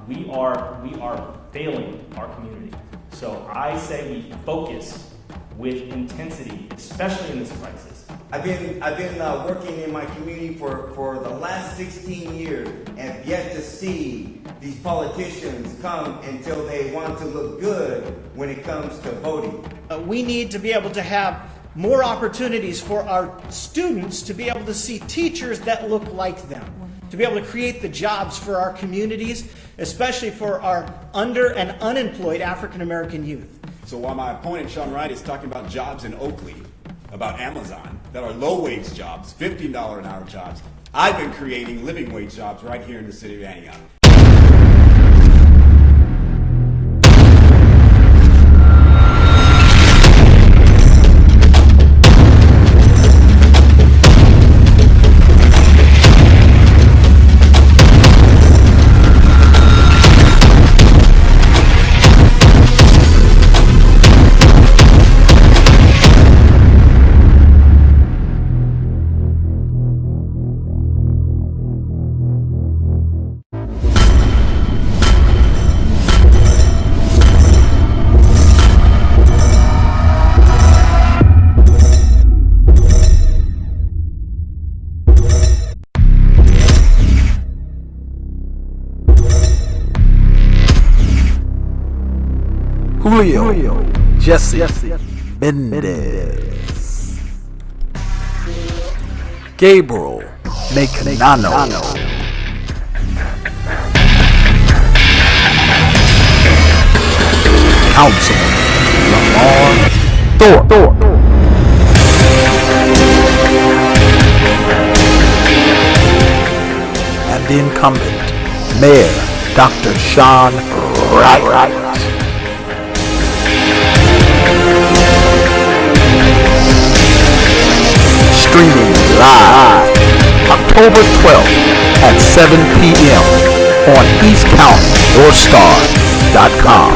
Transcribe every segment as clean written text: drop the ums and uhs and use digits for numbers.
We are failing our community. So I say we focus with intensity, especially in this crisis. I've been working in my community for the last 16 years and have yet to see these politicians come until they want to look good when it comes to voting. We need to be able to have more opportunities for our students to be able to see teachers that look like them, to be able to create the jobs for our communities, especially for our under and unemployed African American youth. So while my opponent, Sean Wright, is talking about jobs in Oakley, about Amazon, that are low-wage jobs, $15 an hour jobs, I've been creating living wage jobs right here in the city of Antioch. Julio, Jesse, Mendez, Gabriel, Makinano, Councilman, Lamar, Thorpe, and the Incumbent, Mayor Dr. Wright. Streaming live October 12th at 7 p.m. on EastCountyNorthstar.com.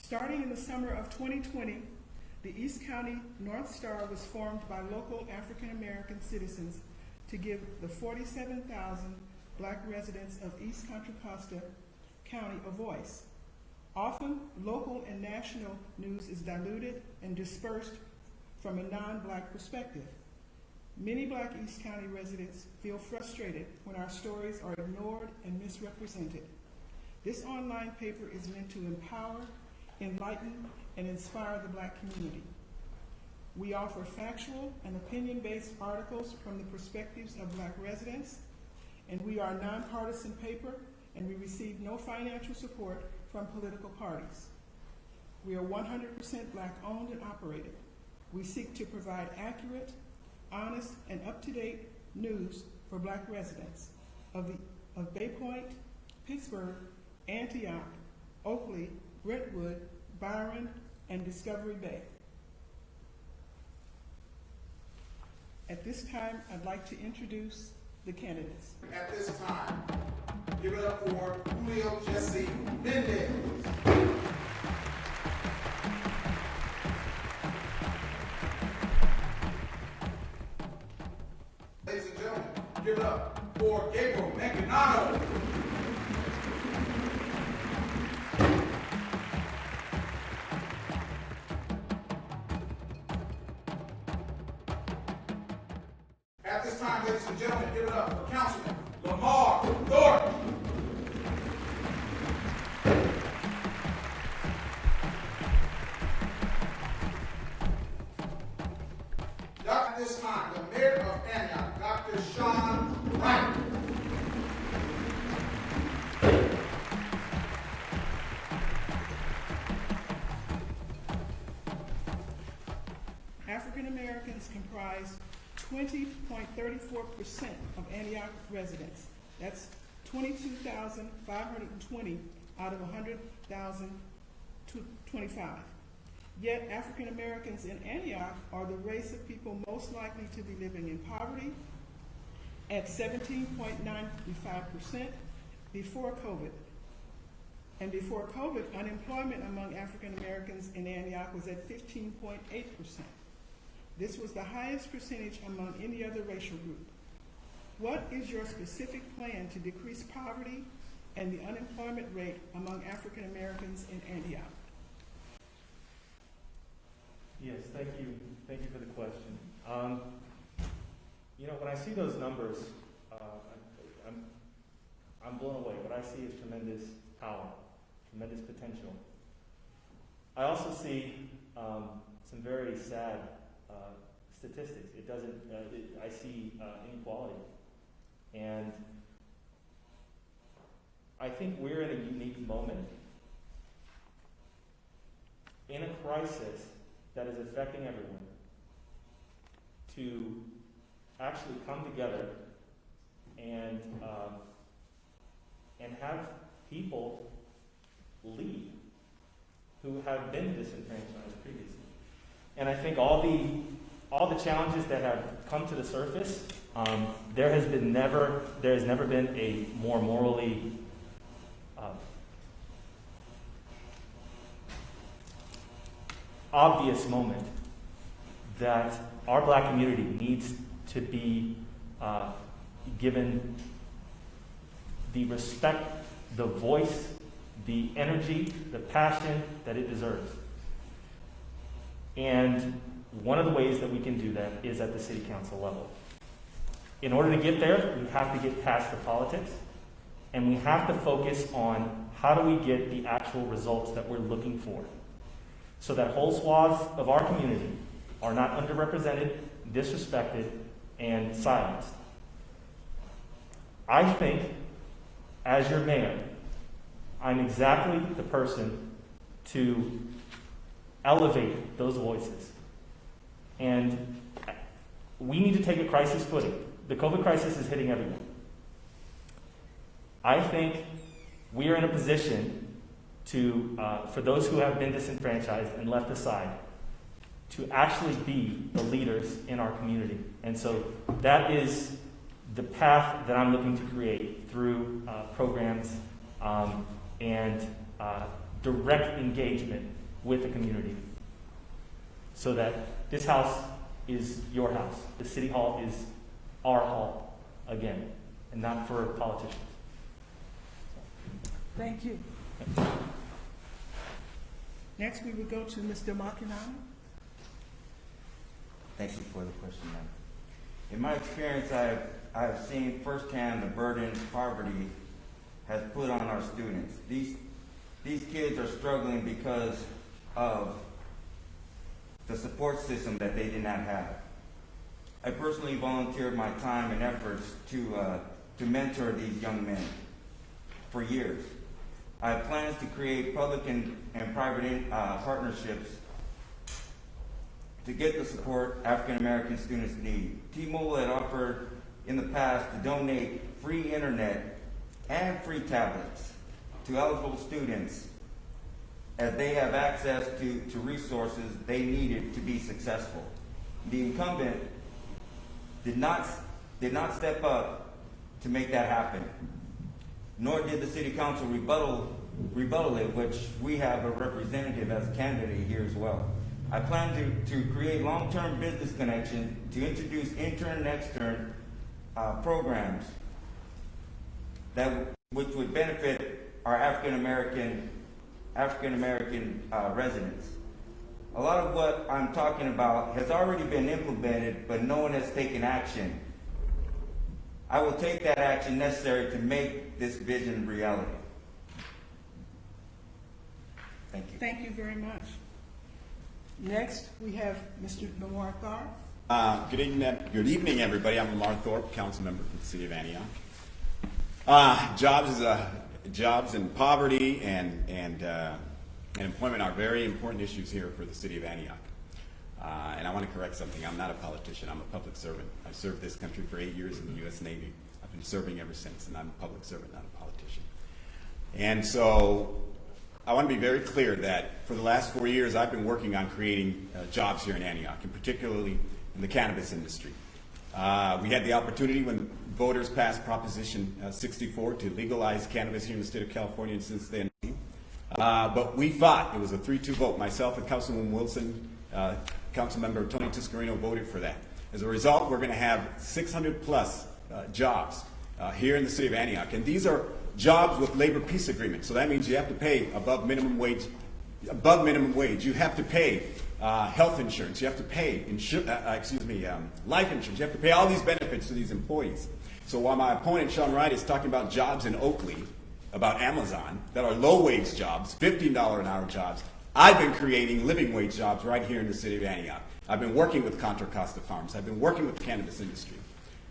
Starting in the summer of 2020, the East County North Star was formed by local African American citizens to give the 47,000 Black residents of East Contra Costa County a voice. Often, local and national news is diluted and dispersed from a non-Black perspective. Many Black East County residents feel frustrated when our stories are ignored and misrepresented. This online paper is meant to empower, enlighten, and inspire the Black community. We offer factual and opinion-based articles from the perspectives of Black residents, and we are a nonpartisan paper, and we receive no financial support from political parties. We are 100% Black owned and operated. We seek to provide accurate, honest, and up-to-date news for Black residents of Bay Point, Pittsburgh, Antioch, Oakley, Brentwood, Byron, and Discovery Bay. At this time, I'd like to introduce the candidates. At this time, give it up for Julio, Jesse, Mendez. Ladies and gentlemen, give it up for Gabriel, Makinano. At this time, ladies and gentlemen, give it up for Councilman Lamar, Thorpe. At this time, the Mayor of Antioch, Dr. Wright. African Americans comprise 20.34% of Antioch residents. That's 22,520 out of 100,025. Yet African Americans in Antioch are the race of people most likely to be living in poverty, at 17.95% before COVID. And before COVID, unemployment among African Americans in Antioch was at 15.8%. This was the highest percentage among any other racial group. What is your specific plan to decrease poverty and the unemployment rate among African Americans in Antioch? Yes, thank you. Thank you for the question. When I see those numbers, I'm blown away. What I see is tremendous power, tremendous potential. I also see some very sad statistics. I see inequality. And I think we're in a unique moment in a crisis that is affecting everyone to actually come together and have people lead who have been disenfranchised previously. And I think all the challenges that have come to the surface, there has never been a more morally obvious moment that our black community needs to be given the respect, the voice, the energy, the passion that it deserves. And one of the ways that we can do that is at the city council level. In order to get there, we have to get past the politics, and we have to focus on how do we get the actual results that we're looking for, so that whole swaths of our community are not underrepresented, disrespected, and silenced. I think, as your mayor, I'm exactly the person to elevate those voices. And we need to take a crisis footing. The COVID crisis is hitting everyone. I think we are in a position to, for those who have been disenfranchised and left aside, to actually be the leaders in our community. And so that is the path that I'm looking to create through programs and direct engagement with the community, so that this house is your house. The city hall is our hall again, and not for politicians. Thank you. Next, we will go to Mr. Makinano. Thank you for the question, ma'am. In my experience, I have seen firsthand the burden poverty has put on our students. These kids are struggling because of the support system that they did not have. I personally volunteered my time and efforts to mentor these young men for years. I have plans to create public and private partnerships to get the support African American students need. T-Mobile had offered in the past to donate free internet and free tablets to eligible students, as they have access to resources they needed to be successful. The incumbent did not step up to make that happen, nor did the city council rebuttal it, which we have a representative as a candidate here as well. I plan to create long-term business connections, to introduce intern and extern programs which would benefit our African American residents. A lot of what I'm talking about has already been implemented, but no one has taken action. I will take that action necessary to make this vision reality. Thank you. Thank you very much. Next, we have Mr. Lamar Thorpe. Good evening, everybody. I'm Lamar Thorpe, council member for the city of Antioch. Jobs and poverty and employment are very important issues here for the city of Antioch. And I want to correct something. I'm not a politician. I'm a public servant. I served this country for 8 years in the U.S. Navy. I've been serving ever since, and I'm a public servant, not a politician. And so I want to be very clear that for the last 4 years, I've been working on creating jobs here in Antioch, and particularly in the cannabis industry. We had the opportunity when voters passed Proposition 64 to legalize cannabis here in the state of California, and since then. But we fought. It was a 3-2 vote. Myself and Councilman Wilson, Councilmember Tony Tiscarino voted for that. As a result, we're going to have 600 plus jobs here in the city of Antioch. And these are jobs with labor peace agreements. So that means you have to pay above minimum wage. You have to pay health insurance. You have to pay life insurance. You have to pay all these benefits to these employees. So while my opponent, Sean Wright, is talking about jobs in Oakley, about Amazon, that are low-wage jobs, $15 an hour jobs, I've been creating living wage jobs right here in the city of Antioch. I've been working with Contra Costa Farms. I've been working with the cannabis industry.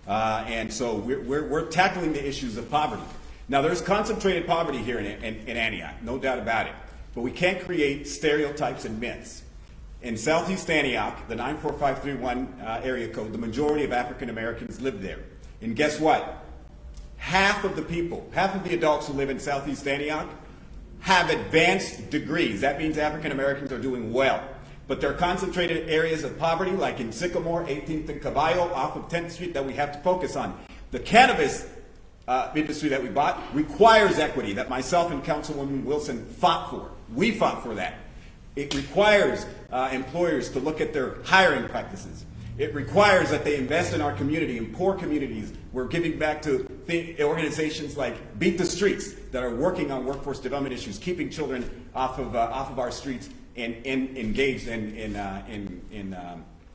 And so we're tackling the issues of poverty. Now, there's concentrated poverty here in Antioch, no doubt about it. But we can't create stereotypes and myths. In Southeast Antioch, the 94531 area code, the majority of African Americans live there. And guess what? Half of the adults who live in Southeast Antioch have advanced degrees. That means African Americans are doing well. But there are concentrated areas of poverty, like in Sycamore, 18th and Caballo, off of 10th Street, that we have to focus on. The cannabis industry that we bought requires equity, that myself and Councilwoman Wilson fought for. We fought for that. It requires employers to look at their hiring practices. It requires that they invest in our community, in poor communities. We're giving back to organizations like Beat the Streets that are working on workforce development issues, keeping children off of our streets and engaged in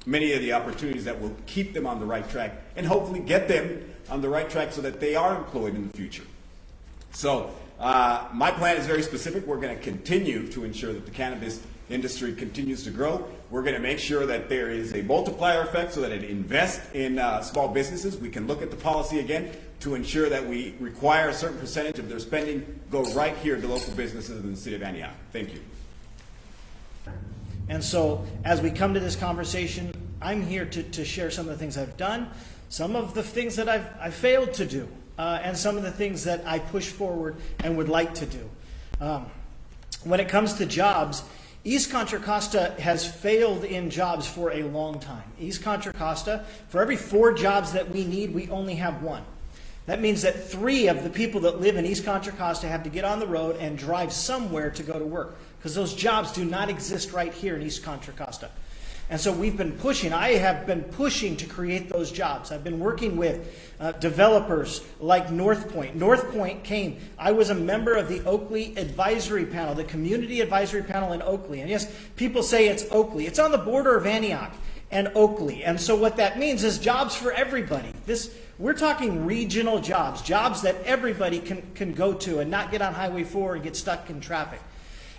many of the opportunities that will keep them on the right track and hopefully get them on the right track so that they are employed in the future. So my plan is very specific. We're going to continue to ensure that the cannabis industry continues to grow. We're going to make sure that there is a multiplier effect so that it invests in small businesses. We can look at the policy again to ensure that we require a certain percentage of their spending go right here to local businesses in the city of Antioch. Thank you. And so as we come to this conversation, I'm here to share some of the things I've done, some of the things that I've failed to do, and some of the things that I push forward and would like to do. When it comes to jobs, East Contra Costa has failed in jobs for a long time. East Contra Costa, for every 4 jobs that we need, we only have 1. That means that 3 of the people that live in East Contra Costa have to get on the road and drive somewhere to go to work, because those jobs do not exist right here in East Contra Costa. And so we've been pushing. I have been pushing to create those jobs. I've been working with developers like North Point. North Point came. I was a member of the Oakley Advisory Panel, the Community Advisory Panel in Oakley. And yes, people say it's Oakley. It's on the border of Antioch and Oakley. And so what that means is jobs for everybody. We're talking regional jobs, jobs that everybody can go to and not get on Highway 4 and get stuck in traffic.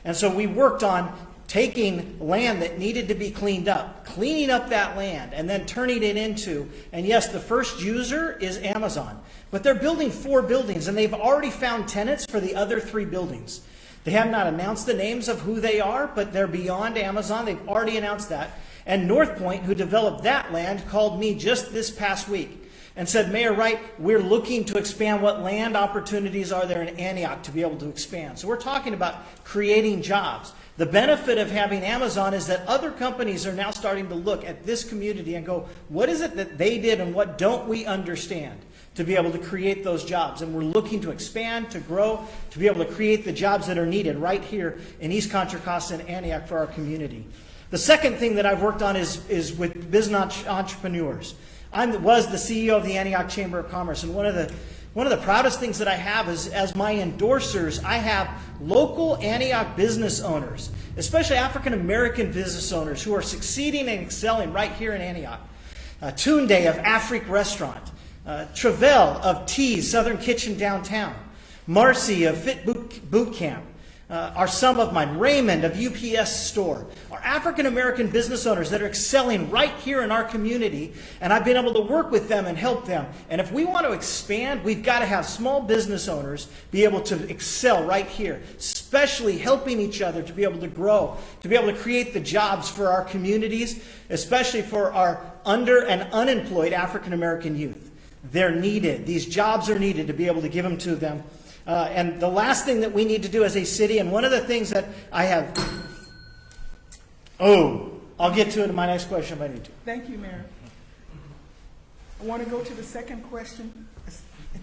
And so we worked on taking land that needed to be cleaned up, cleaning up that land, and then turning it into, and yes, the first user is Amazon, but they're building 4 buildings, and they've already found tenants for the other 3 buildings. They have not announced the names of who they are, but they're beyond Amazon. They've already announced that. And North Point, who developed that land, called me just this past week and said, Mayor Wright, we're looking to expand. What land opportunities are there in Antioch to be able to expand? So we're talking about creating jobs. The benefit of having Amazon is that other companies are now starting to look at this community and go, what is it that they did and what don't we understand to be able to create those jobs? And we're looking to expand, to grow, to be able to create the jobs that are needed right here in East Contra Costa and Antioch for our community. The second thing that I've worked on is with business entrepreneurs. I was the CEO of the Antioch Chamber of Commerce, and one of the proudest things that I have is, as my endorsers, I have local Antioch business owners, especially African American business owners who are succeeding and excelling right here in Antioch. Tunde of Afrique Restaurant, Travell of Tea's Southern Kitchen downtown, Marcy of Fit Boot Camp, are some of mine. Raymond of UPS Store are African American business owners that are excelling right here in our community, and I've been able to work with them and help them. And if we want to expand, we've got to have small business owners be able to excel right here, especially helping each other to be able to grow, to be able to create the jobs for our communities, especially for our under and unemployed African American youth. They're needed. These jobs are needed to be able to give them to them. And the last thing that we need to do as a city, and one of the things that I have, I'll get to it in my next question if I need to. Thank you, Mayor. I want to go to the second question,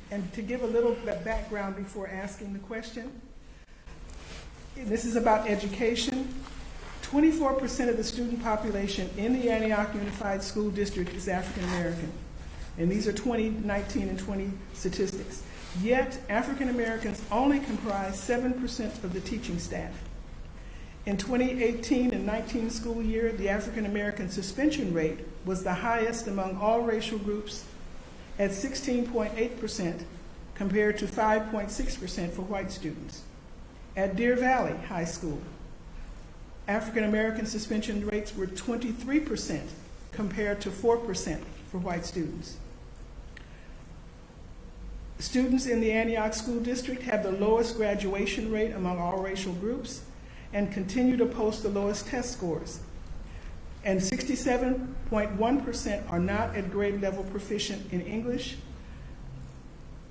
and to give a little background before asking the question. This is about education. 24% of the student population in the Antioch Unified School District is African American. And these are 2019 and 20 statistics. Yet, African Americans only comprise 7% of the teaching staff. In 2018 and 19 school year, the African American suspension rate was the highest among all racial groups at 16.8% compared to 5.6% for white students. At Deer Valley High School, African American suspension rates were 23% compared to 4% for white students. Students in the Antioch School District have the lowest graduation rate among all racial groups and continue to post the lowest test scores. And 67.1% are not at grade level proficient in English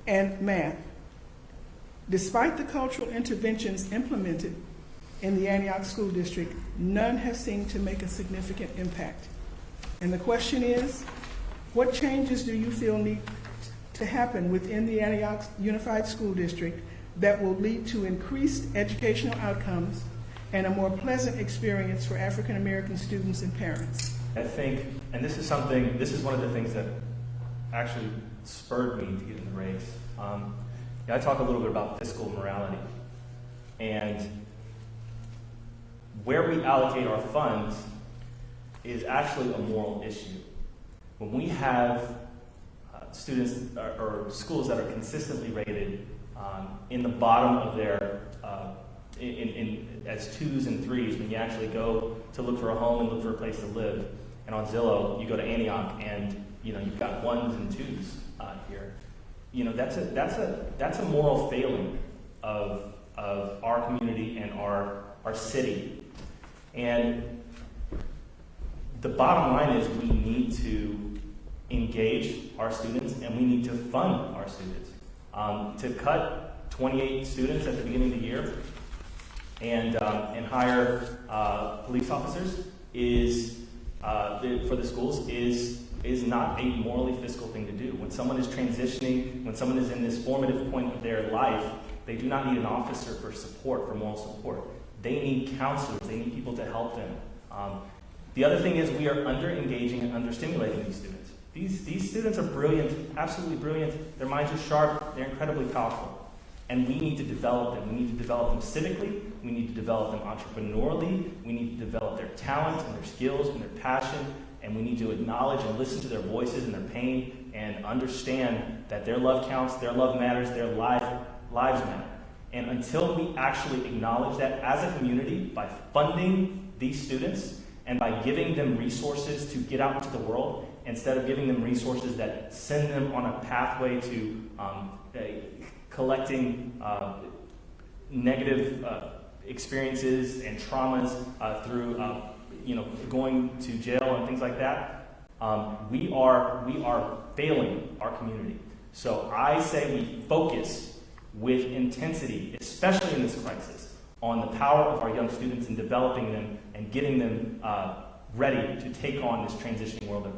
and math. Despite the cultural interventions implemented in the Antioch School District, none have seemed to make a significant impact. And the question is, what changes do you feel need to happen within the Antioch Unified School District that will lead to increased educational outcomes and a more pleasant experience for African American students and parents? I think, and this is one of the things that actually spurred me to get in the race. I talk a little bit about fiscal morality, and where we allocate our funds is actually a moral issue. When we have students or schools that are consistently rated in the bottom of their as 2s and 3s, when you actually go to look for a home and look for a place to live, and on Zillow you go to Antioch and you've got 1s and 2s here. That's a moral failing of our community and our city. And the bottom line is we need to engage our students and we need to fund our students. To cut 28 students at the beginning of the year and hire police officers for the schools is not a morally fiscal thing to do. When someone is transitioning, when someone is in this formative point of their life, they do not need an officer for support, for moral support. They need counselors. They need people to help them. The other thing is we are under-engaging and under-stimulating these students. These students are brilliant, absolutely brilliant. Their minds are sharp. They're incredibly powerful. And we need to develop them. We need to develop them civically. We need to develop them entrepreneurially. We need to develop their talents and their skills and their passion. And we need to acknowledge and listen to their voices and their pain and understand that their love counts, their love matters, their lives matter. And until we actually acknowledge that as a community by funding these students and by giving them resources to get out into the world, instead of giving them resources that send them on a pathway to collecting negative experiences and traumas through going to jail and things like that, we are failing our community. So I say we focus with intensity, especially in this crisis, on the power of our young students and developing them and getting them ready to take on this transitioning world that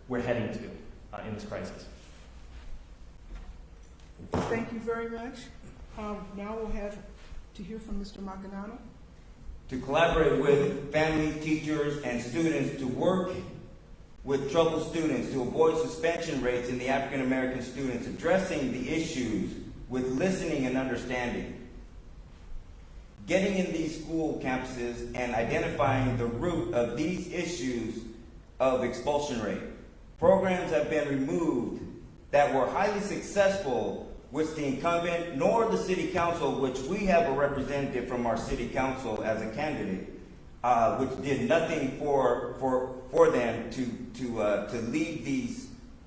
we're heading to in this crisis. Thank you very much. Now we'll have to hear from Mr. Makinano. To collaborate with family, teachers, and students to work with troubled students to avoid suspension rates in the African American students, addressing the issues with listening and understanding. Getting in these school campuses and identifying the root of these issues of expulsion rate. Programs have been removed that were highly successful, which the incumbent nor the city council, which we have a representative from our city council as a candidate, which did nothing for them to leave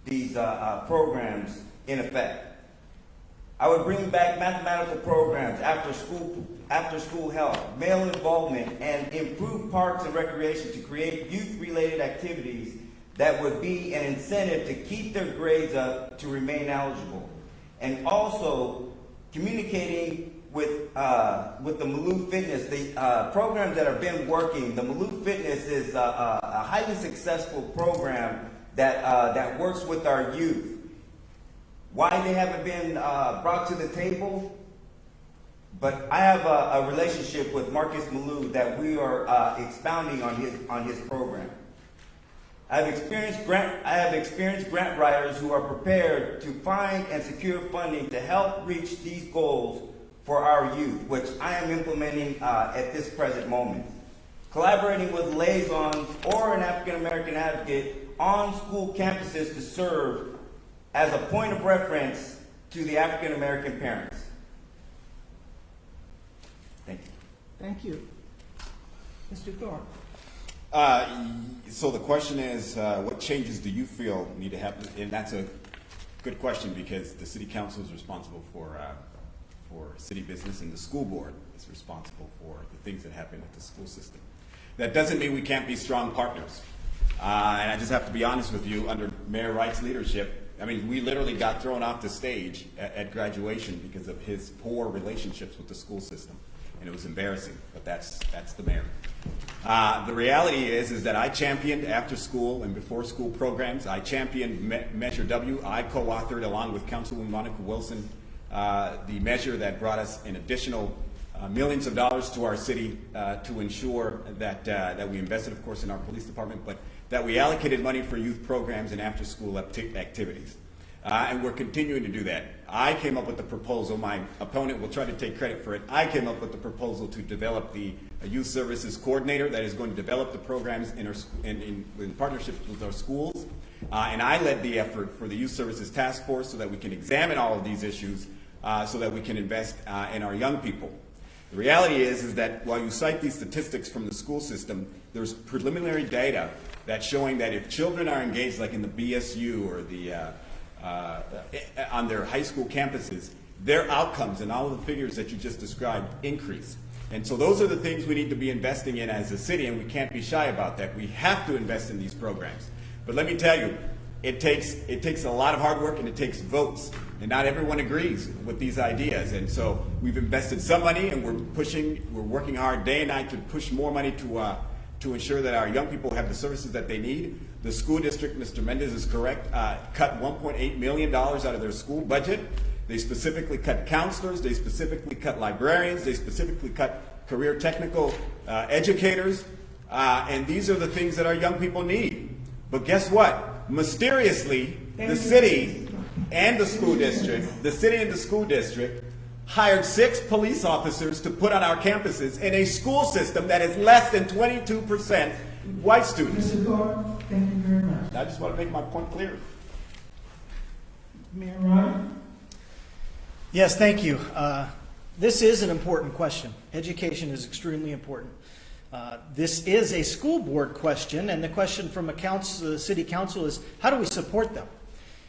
these programs in effect. I would bring back mathematical programs, after school help, male involvement, and improve parks and recreation to create youth-related activities that would be an incentive to keep their grades up to remain eligible. And also communicating with the Malou Fitness, the programs that have been working. The Malou Fitness is a highly successful program that works with our youth. Why they haven't been brought to the table? But I have a relationship with Marcus Malou that we are expounding on his program. I have experienced grant writers who are prepared to find and secure funding to help reach these goals for our youth, which I am implementing at this present moment. Collaborating with liaisons or an African American advocate on school campuses to serve as a point of reference to the African American parents. Thank you. Thank you. Mr. Thorpe. So the question is, what changes do you feel need to happen? And that's a good question, because the city council is responsible for city business, and the school board is responsible for the things that happen at the school system. That doesn't mean we can't be strong partners. And I just have to be honest with you, under Mayor Wright's leadership, I mean, we literally got thrown off the stage at graduation because of his poor relationships with the school system. And it was embarrassing, but that's the mayor. The reality is that I championed after school and before school programs. I championed Measure W. I co-authored, along with Councilwoman Monica Wilson, the measure that brought us an additional millions of dollars to our city to ensure that we invested, of course, in our police department, but that we allocated money for youth programs and after-school activities. And we're continuing to do that. I came up with the proposal. My opponent will try to take credit for it. I came up with the proposal to develop the youth services coordinator that is going to develop the programs in partnership with our schools. And I led the effort for the youth services task force so that we can examine all of these issues so that we can invest in our young people. The reality is that while you cite these statistics from the school system, there's preliminary data that's showing that if children are engaged, like in the BSU or on their high school campuses, their outcomes and all of the figures that you just described increase. And so those are the things we need to be investing in as a city, and we can't be shy about that. We have to invest in these programs. But let me tell you, it takes a lot of hard work, and it takes votes. And not everyone agrees with these ideas. And so we've invested some money, and we're working hard day and night to push more money to ensure that our young people have the services that they need. The school district, Mr. Mendez is correct, cut $1.8 million out of their school budget. They specifically cut counselors. They specifically cut librarians. They specifically cut career technical educators. And these are the things that our young people need. But guess what? Mysteriously, the city and the school district, hired 6 police officers to put on our campuses in a school system that is less than 22% white students. Mr. Thorpe, thank you very much. I just want to make my point clear. Mayor Wright. Yes, thank you. This is an important question. Education is extremely important. This is a school board question, and the question from the city council is, how do we support them?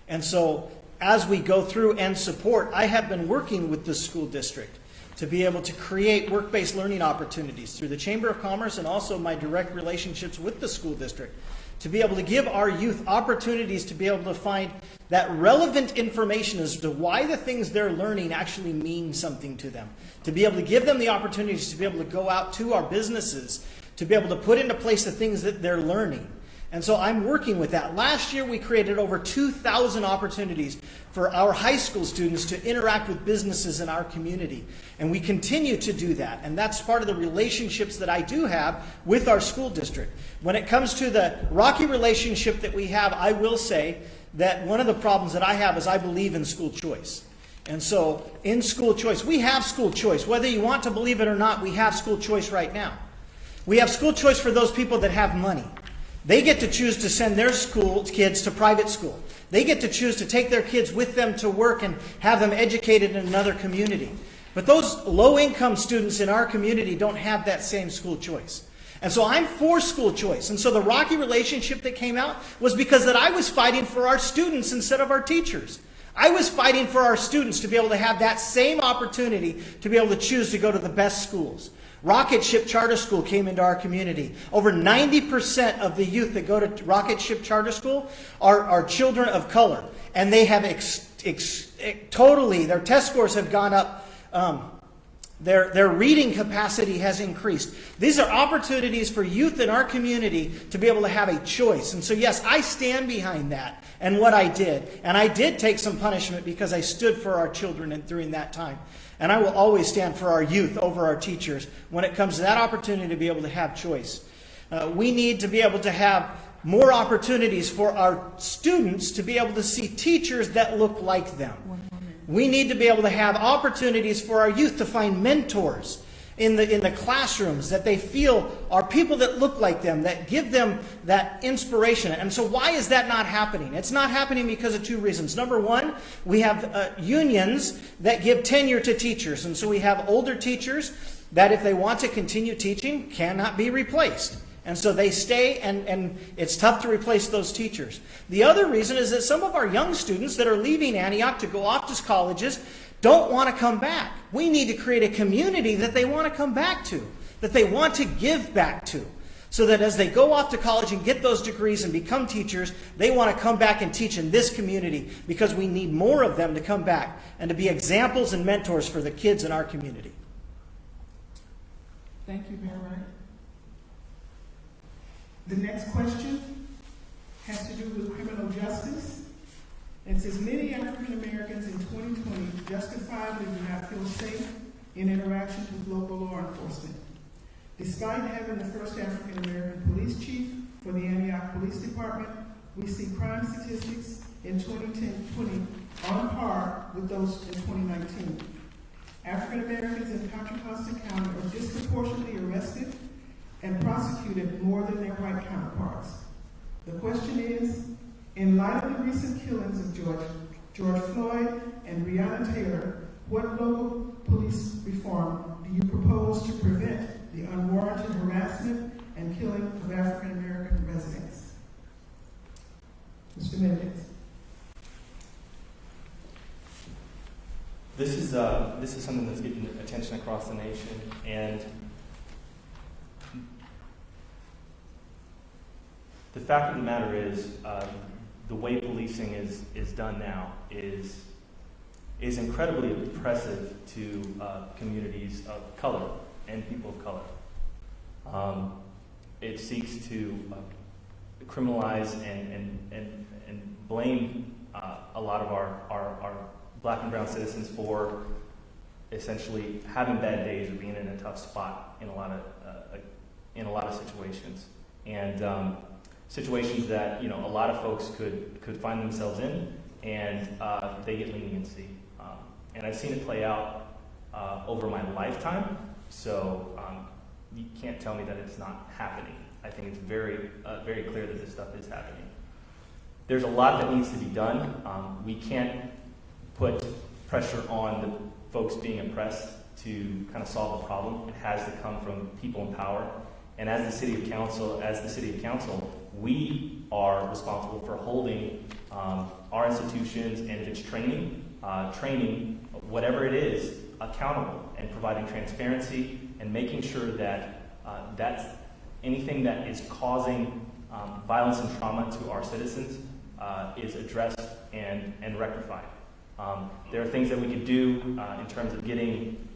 And so, as we go through and support, I have been working with the school district to be able to create work-based learning opportunities through the Chamber of Commerce and also my direct relationships with the school district, to be able to give our youth opportunities to be able to find that relevant information as to why the things they're learning actually mean something to them, to be able to give them the opportunities to be able to go out to our businesses, to be able to put into place the things that they're learning. And so I'm working with that. Last year we created over 2,000 opportunities for our high school students to interact with businesses in our community. And we continue to do that. And that's part of the relationships that I do have with our school district. When it comes to the rocky relationship that we have, I will say that one of the problems that I have is I believe in school choice. And so in school choice, we have school choice. Whether you want to believe it or not, we have school choice right now. We have school choice for those people that have money. They get to choose to send their school kids to private school. They get to choose to take their kids with them to work and have them educated in another community. But those low-income students in our community don't have that same school choice. And so I'm for school choice. And so the rocky relationship that came out was because that I was fighting for our students instead of our teachers. I was fighting for our students to be able to have that same opportunity to be able to choose to go to the best schools. Rocket Ship Charter School came into our community. Over 90% of the youth that go to Rocket Ship Charter School are children of color. And they have totally, their test scores have gone up Their reading capacity has increased. These are opportunities for youth in our community to be able to have a choice. And so, yes, I stand behind that and what I did. And I did take some punishment because I stood for our children during that time. And I will always stand for our youth over our teachers when it comes to that opportunity to be able to have choice. We need to be able to have more opportunities for our students to be able to see teachers that look like them. We need to be able to have opportunities for our youth to find mentors in the classrooms that they feel are people that look like them, that give them that inspiration. And so why is that not happening? It's not happening because of two reasons. Number one, we have unions that give tenure to teachers. And so we have older teachers that if they want to continue teaching cannot be replaced. And so they stay, and it's tough to replace those teachers. The other reason is that some of our young students that are leaving Antioch to go off to colleges don't want to come back. We need to create a community that they want to come back to, that they want to give back to, so that as they go off to college and get those degrees and become teachers, they want to come back and teach in this community because we need more of them to come back and to be examples and mentors for the kids in our community. Thank you, Mayor Wright. The next question has to do with criminal justice. It says, many African Americans in 2020 justifiably do not feel safe in interactions with local law enforcement. Despite having the first African American police chief for the Antioch Police Department, we see crime statistics in 2020 on par with those in 2019. African Americans in Contra Costa County are disproportionately arrested and prosecuted more than their white counterparts. The question is, in light of the recent killings of George Floyd and Breonna Taylor, what local police reform do you propose to prevent the unwarranted harassment and killing of African American residents? Mr. Mendez. This is something that's getting attention across the nation, and the fact of the matter is, the way policing is done now is incredibly oppressive to communities of color and people of color. It seeks to criminalize and blame a lot of our black and brown citizens for essentially having bad days or being in a tough spot in a lot of situations. And situations that a lot of folks could find themselves in, and they get leniency. And I've seen it play out over my lifetime, so you can't tell me that it's not happening. I think it's very clear that this stuff is happening. There's a lot that needs to be done. We can't put pressure on the folks being oppressed to kind of solve the problem. It has to come from people in power. And as the city of council, we are responsible for holding our institutions, and if it's training, whatever it is, accountable, and providing transparency and making sure that that's anything that is causing violence and trauma to our citizens is addressed and rectified. There are things that we could do in terms of getting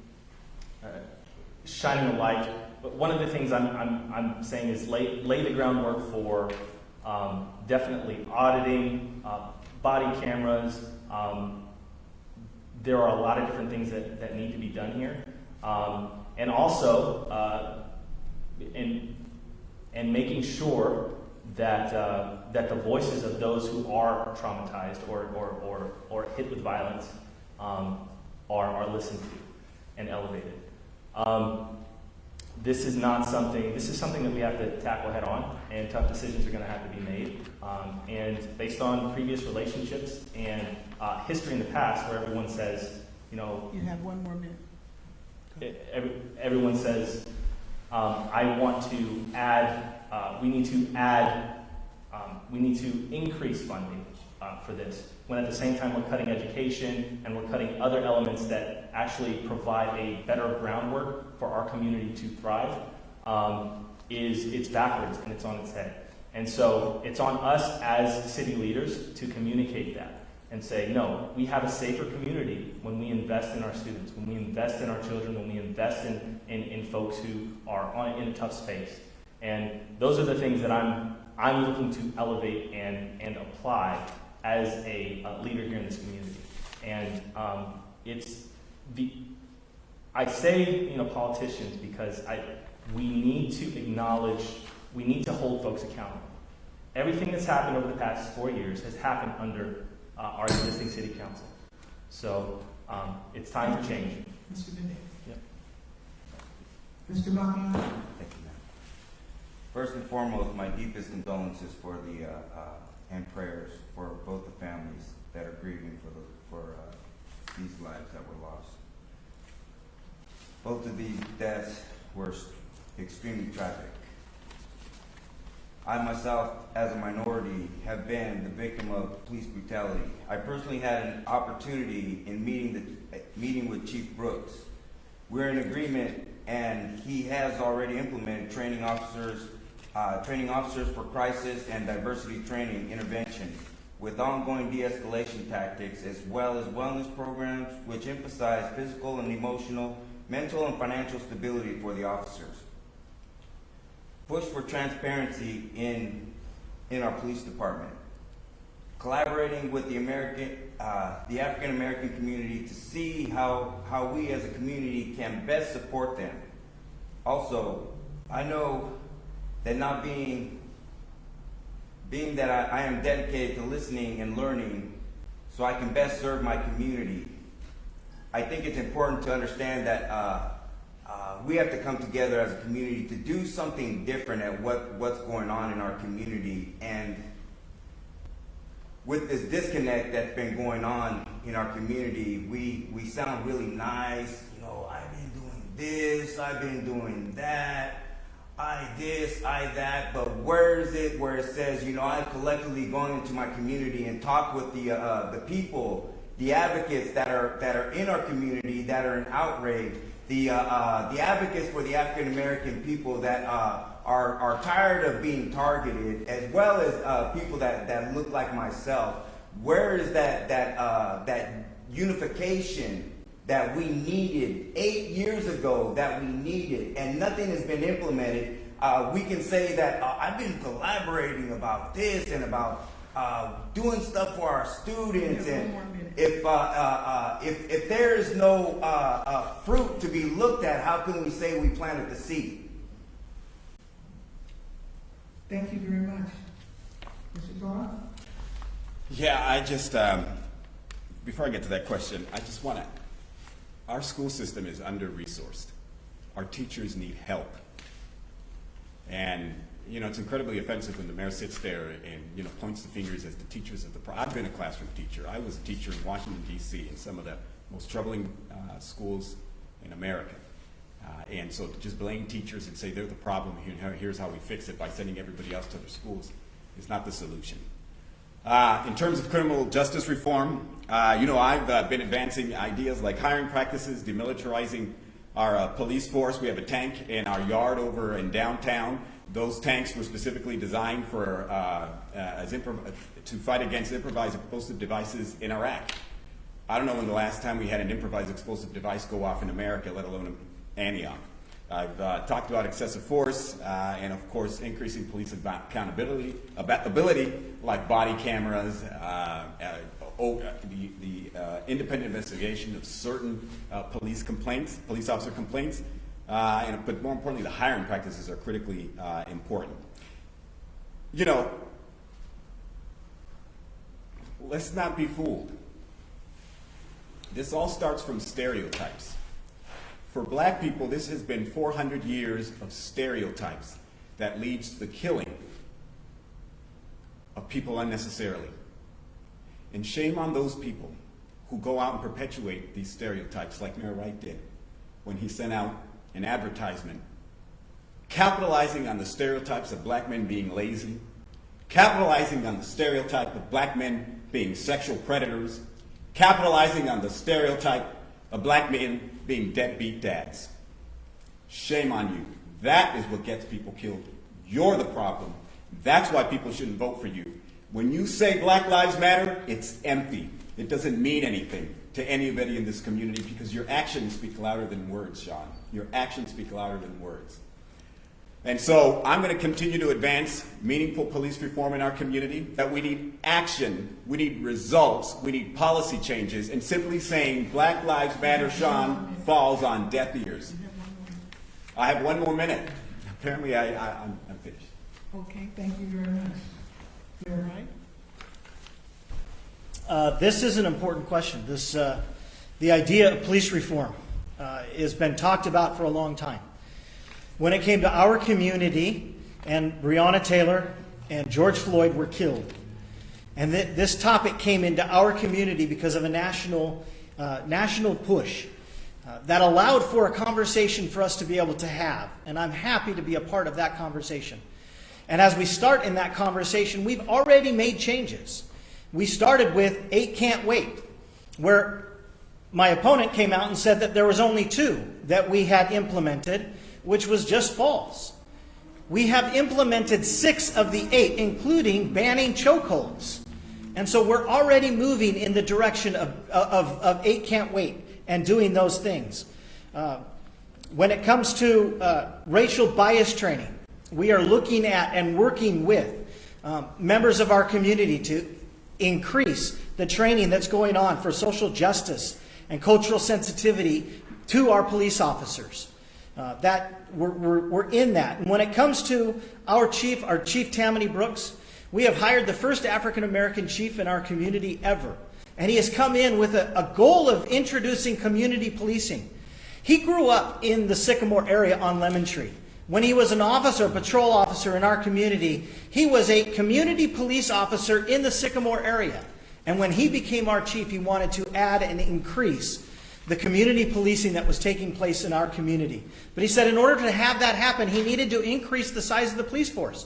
shining a light. But one of the things I'm saying is lay the groundwork for definitely auditing, body cameras. There are a lot of different things that need to be done here. And also, and making sure that the voices of those who are traumatized or hit with violence are listened to and elevated. This is something that we have to tackle head on, and tough decisions are going to have to be made. And based on previous relationships and history in the past, where everyone says, You have 1 more minute. Everyone says, I want to add, we need to increase funding for this, when at the same time we're cutting education and we're cutting other elements that actually provide a better groundwork for our community to thrive. It's backwards and it's on its head. And so it's on us as city leaders to communicate that. and say, no, we have a safer community when we invest in our students, when we invest in our children, when we invest in folks who are in a tough space. And those are the things that I'm looking to elevate and apply as a leader here in this community. And I say, politicians, because we need to acknowledge, we need to hold folks accountable. Everything that's happened over the past 4 years has happened under our existing city council. So it's time for change. Mr. Mendez. Yep. Mr. Makinano. Thank you, ma'am. First and foremost, my deepest condolences for and prayers for both the families that are grieving for these lives that were lost. Both of these deaths were extremely tragic. I myself, as a minority, have been the victim of police brutality. I personally had an opportunity in meeting with Chief Brooks. We're in agreement, and he has already implemented training officers for crisis and diversity training intervention, with ongoing de-escalation tactics, as well as wellness programs which emphasize physical and emotional, mental and financial stability for the officers. Push for transparency in our police department. Collaborating with the African American community to see how we as a community can best support them. Also, I know that not being that I am dedicated to listening and learning so I can best serve my community, I think it's important to understand that we have to come together as a community to do something different at what's going on in our community. And with this disconnect that's been going on in our community, we sound really nice. I've been doing this, I've been doing that, I this, I that, but where is it where it says, I've collectively gone into my community and talked with the people, the advocates that are in our community that are in outrage, the advocates for the African American people that are tired of being targeted, as well as people that look like myself. Where is that unification that we needed 8 years ago, that we needed, and nothing has been implemented? We can say that I've been collaborating about this and about doing stuff for our students, and if there is no fruit to be looked at, how can we say we planted the seed? Thank you very much. Mr. Thorpe? Yeah, I just, before I get to that question, I just want to, our school system is under-resourced. Our teachers need help. And, it's incredibly offensive when the mayor sits there and, points the fingers as the teachers of the I've been a classroom teacher. I was a teacher in Washington, D.C., in some of the most troubling schools in America. And so to just blame teachers and say they're the problem, here's how we fix it by sending everybody else to their schools, is not the solution. In terms of criminal justice reform, I've been advancing ideas like hiring practices, demilitarizing our police force. We have a tank in our yard over in downtown. Those tanks were specifically designed for to fight against improvised explosive devices in Iraq. I don't know when the last time we had an improvised explosive device go off in America, let alone in Antioch. I've talked about excessive force and, of course, increasing police accountability, ability, like body cameras, the independent investigation of certain police officer complaints, but more importantly, the hiring practices are critically important. Let's not be fooled. This all starts from stereotypes. For black people, this has been 400 years of stereotypes that leads to the killing of people unnecessarily. And shame on those people who go out and perpetuate these stereotypes like Mayor Wright did when he sent out an advertisement capitalizing on the stereotypes of black men being lazy, capitalizing on the stereotype of black men being sexual predators, capitalizing on the stereotype of black men being deadbeat dads. Shame on you. That is what gets people killed. You're the problem. That's why people shouldn't vote for you. When you say Black Lives Matter, it's empty. It doesn't mean anything to anybody in this community because your actions speak louder than words, Sean. Your actions speak louder than words. And so I'm going to continue to advance meaningful police reform in our community, that we need action, we need results, we need policy changes, and simply saying Black Lives Matter, Sean, falls on deaf ears. I have one more minute. Apparently I'm finished. Okay, thank you very much. Mayor Wright? This is an important question. The idea of police reform has been talked about for a long time. When it came to our community, and Breonna Taylor and George Floyd were killed, and this topic came into our community because of a national push that allowed for a conversation for us to be able to have. And I'm happy to be a part of that conversation. And as we start in that conversation, we've already made changes. We started with 8 can't wait, where my opponent came out and said that there was only 2 that we had implemented, which was just false. We have implemented 6 of the 8, including banning chokeholds. And so we're already moving in the direction of 8 can't wait and doing those things. When it comes to racial bias training, we are looking at and working with members of our community to increase the training that's going on for social justice and cultural sensitivity to our police officers. That we're in that. And when it comes to our chief Tammany Brooks, we have hired the first African American chief in our community ever. And he has come in with a goal of introducing community policing. He grew up in the Sycamore area on Lemon Tree. When he was an officer, a patrol officer in our community, he was a community police officer in the Sycamore area. And when he became our chief, he wanted to add and increase the community policing that was taking place in our community. But he said in order to have that happen, he needed to increase the size of the police force.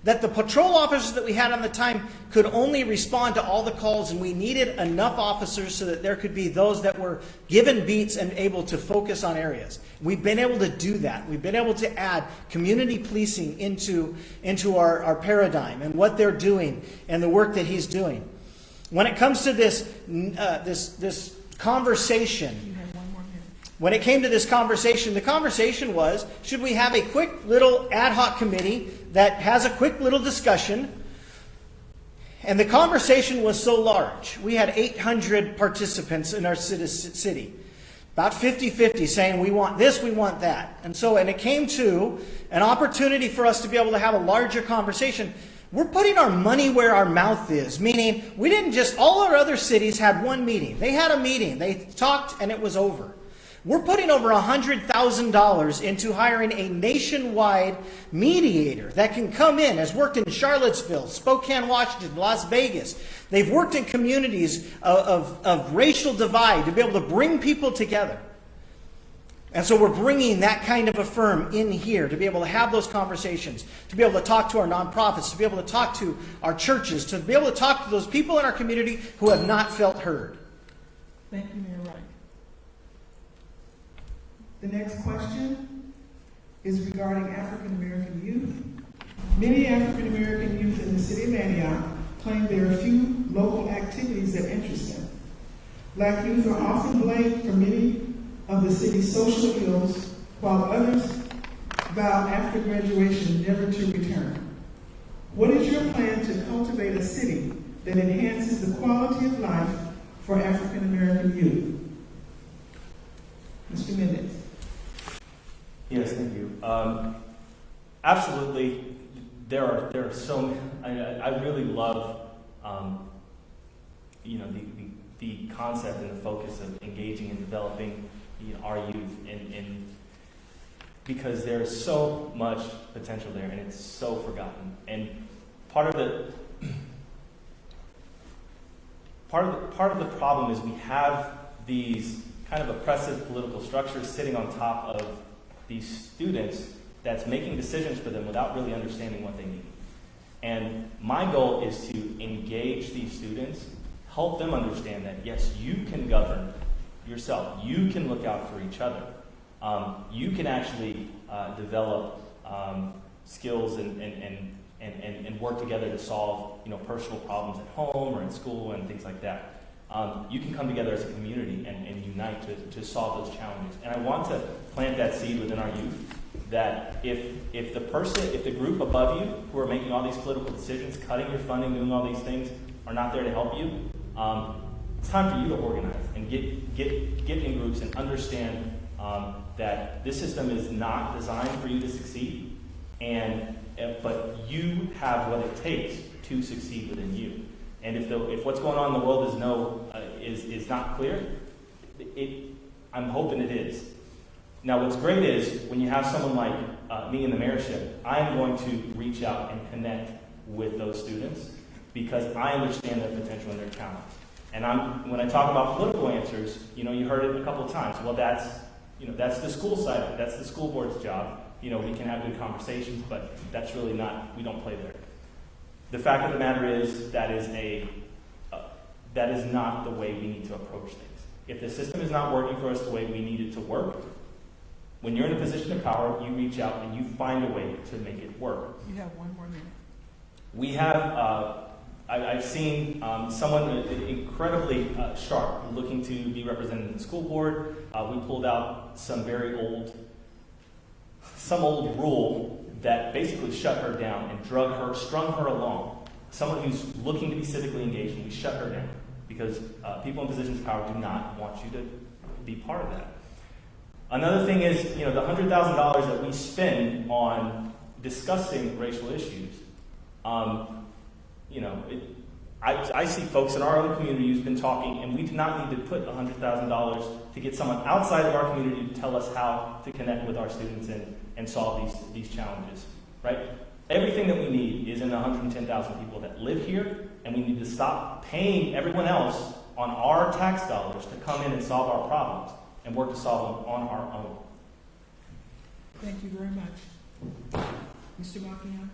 That the patrol officers that we had on the time could only respond to all the calls, and we needed enough officers so that there could be those that were given beats and able to focus on areas. We've been able to do that. We've been able to add community policing into our paradigm and what they're doing and the work that he's doing. When it comes to this conversation, when it came to this conversation, the conversation was, should we have a quick little ad hoc committee that has a quick little discussion? And the conversation was so large. We had 800 participants in our city. About 50-50 saying we want this, we want that. And it came to an opportunity for us to be able to have a larger conversation. We're putting our money where our mouth is, meaning we didn't just, all our other cities had one meeting. They had a meeting, they talked, and it was over. We're putting over $100,000 into hiring a nationwide mediator that can come in, has worked in Charlottesville, Spokane, Washington, Las Vegas. They've worked in communities of racial divide to be able to bring people together. And so we're bringing that kind of a firm in here to be able to have those conversations, to be able to talk to our nonprofits, to be able to talk to our churches, to be able to talk to those people in our community who have not felt heard. Thank you, Mayor Wright. The next question is regarding African American youth. Many African American youth in the city of Antioch claim there are few local activities that interest them. Black youth are often blamed for many of the city's social ills, while others vow after graduation never to return. What is your plan to cultivate a city that enhances the quality of life for African American youth? Mr. Mendez. Yes, thank you. Absolutely, there are so many. I really love, the concept and the focus of engaging and developing our youth, and because there is so much potential there, and it's so forgotten. And part of the problem is we have these kind of oppressive political structures sitting on top of these students that's making decisions for them without really understanding what they need. And my goal is to engage these students, help them understand that, yes, you can govern yourself. You can look out for each other. You can actually develop skills and work together to solve personal problems at home or in school and things like that. you can come together as a community and unite to solve those challenges. And I want to plant that seed within our youth that if the group above you who are making all these political decisions, cutting your funding, doing all these things, are not there to help you, it's time for you to organize and get in groups and understand that this system is not designed for you to succeed, but you have what it takes to succeed within you. And if what's going on in the world is not clear, I'm hoping it is. Now, what's great is when you have someone like me in the mayorship, I'm going to reach out and connect with those students because I understand their potential and their talent. And when I talk about political answers, you heard it a couple of times. Well, that's the school side. That's the school board's job. We can have good conversations, but that's really not. We don't play there. The fact of the matter is that is not the way we need to approach things. If the system is not working for us the way we need it to work, when you're in a position of power, you reach out and you find a way to make it work. You have 1 more minute. We have, I've seen someone incredibly sharp looking to be represented in the school board. We pulled out some old rule that basically shut her down and strung her along. Someone who's looking to be civically engaged, and we shut her down because people in positions of power do not want you to be part of that. Another thing is, the $100,000 that we spend on discussing racial issues. I see folks in our own community who's been talking, and we do not need to put $100,000 to get someone outside of our community to tell us how to connect with our students and solve these challenges, right? Everything that we need is in the 110,000 people that live here, and we need to stop paying everyone else on our tax dollars to come in and solve our problems and work to solve them on our own. Thank you very much. Mr. Makinano?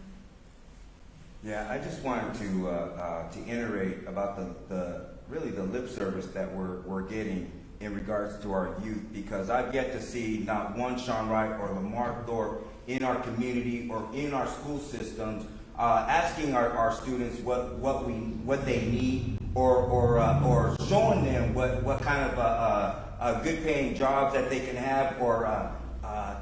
Yeah, I just wanted to iterate about the lip service that we're getting in regards to our youth, because I've yet to see not one Sean Wright or Lamar Thorpe in our community or in our school systems asking our students what they need or showing them what kind of good paying jobs that they can have or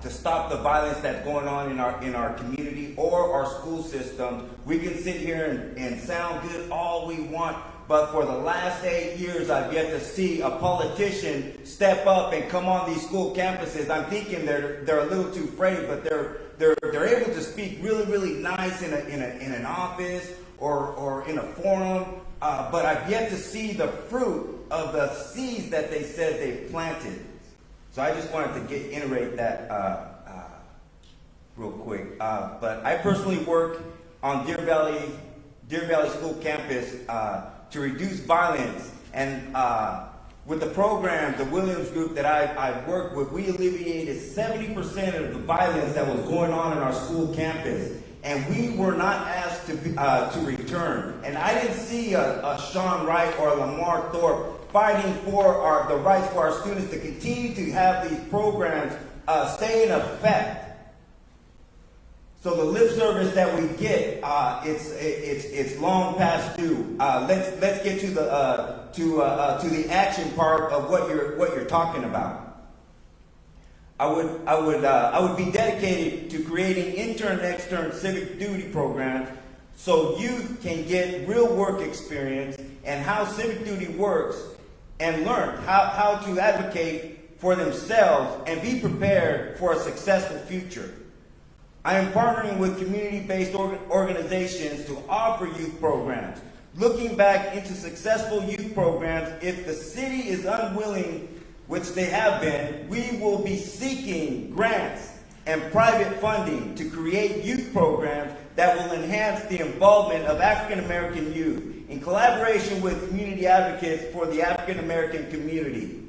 to stop the violence that's going on in our community or our school system. We can sit here and sound good all we want, but for the last 8 years, I've yet to see a politician step up and come on these school campuses. I'm thinking they're a little too afraid, but they're able to speak really, really nice in an office or in a forum. But I've yet to see the fruit of the seeds that they said they've planted. So I just wanted to iterate that real quick. But I personally work on Deer Valley School campus to reduce violence. And with the program, the Williams Group that I've worked with, we alleviated 70% of the violence that was going on in our school campus. And we were not asked to return. And I didn't see a Sean Wright or a Lamar Thorpe fighting for the rights for our students to continue to have these programs stay in effect. So the lip service that we get, it's long past due. Let's get to the action part of what you're talking about. I would be dedicated to creating intern and extern civic duty programs so youth can get real work experience and how civic duty works and learn how to advocate for themselves and be prepared for a successful future. I am partnering with community-based organizations to offer youth programs. Looking back into successful youth programs, if the city is unwilling, which they have been, we will be seeking grants and private funding to create youth programs that will enhance the involvement of African American youth in collaboration with community advocates for the African American community.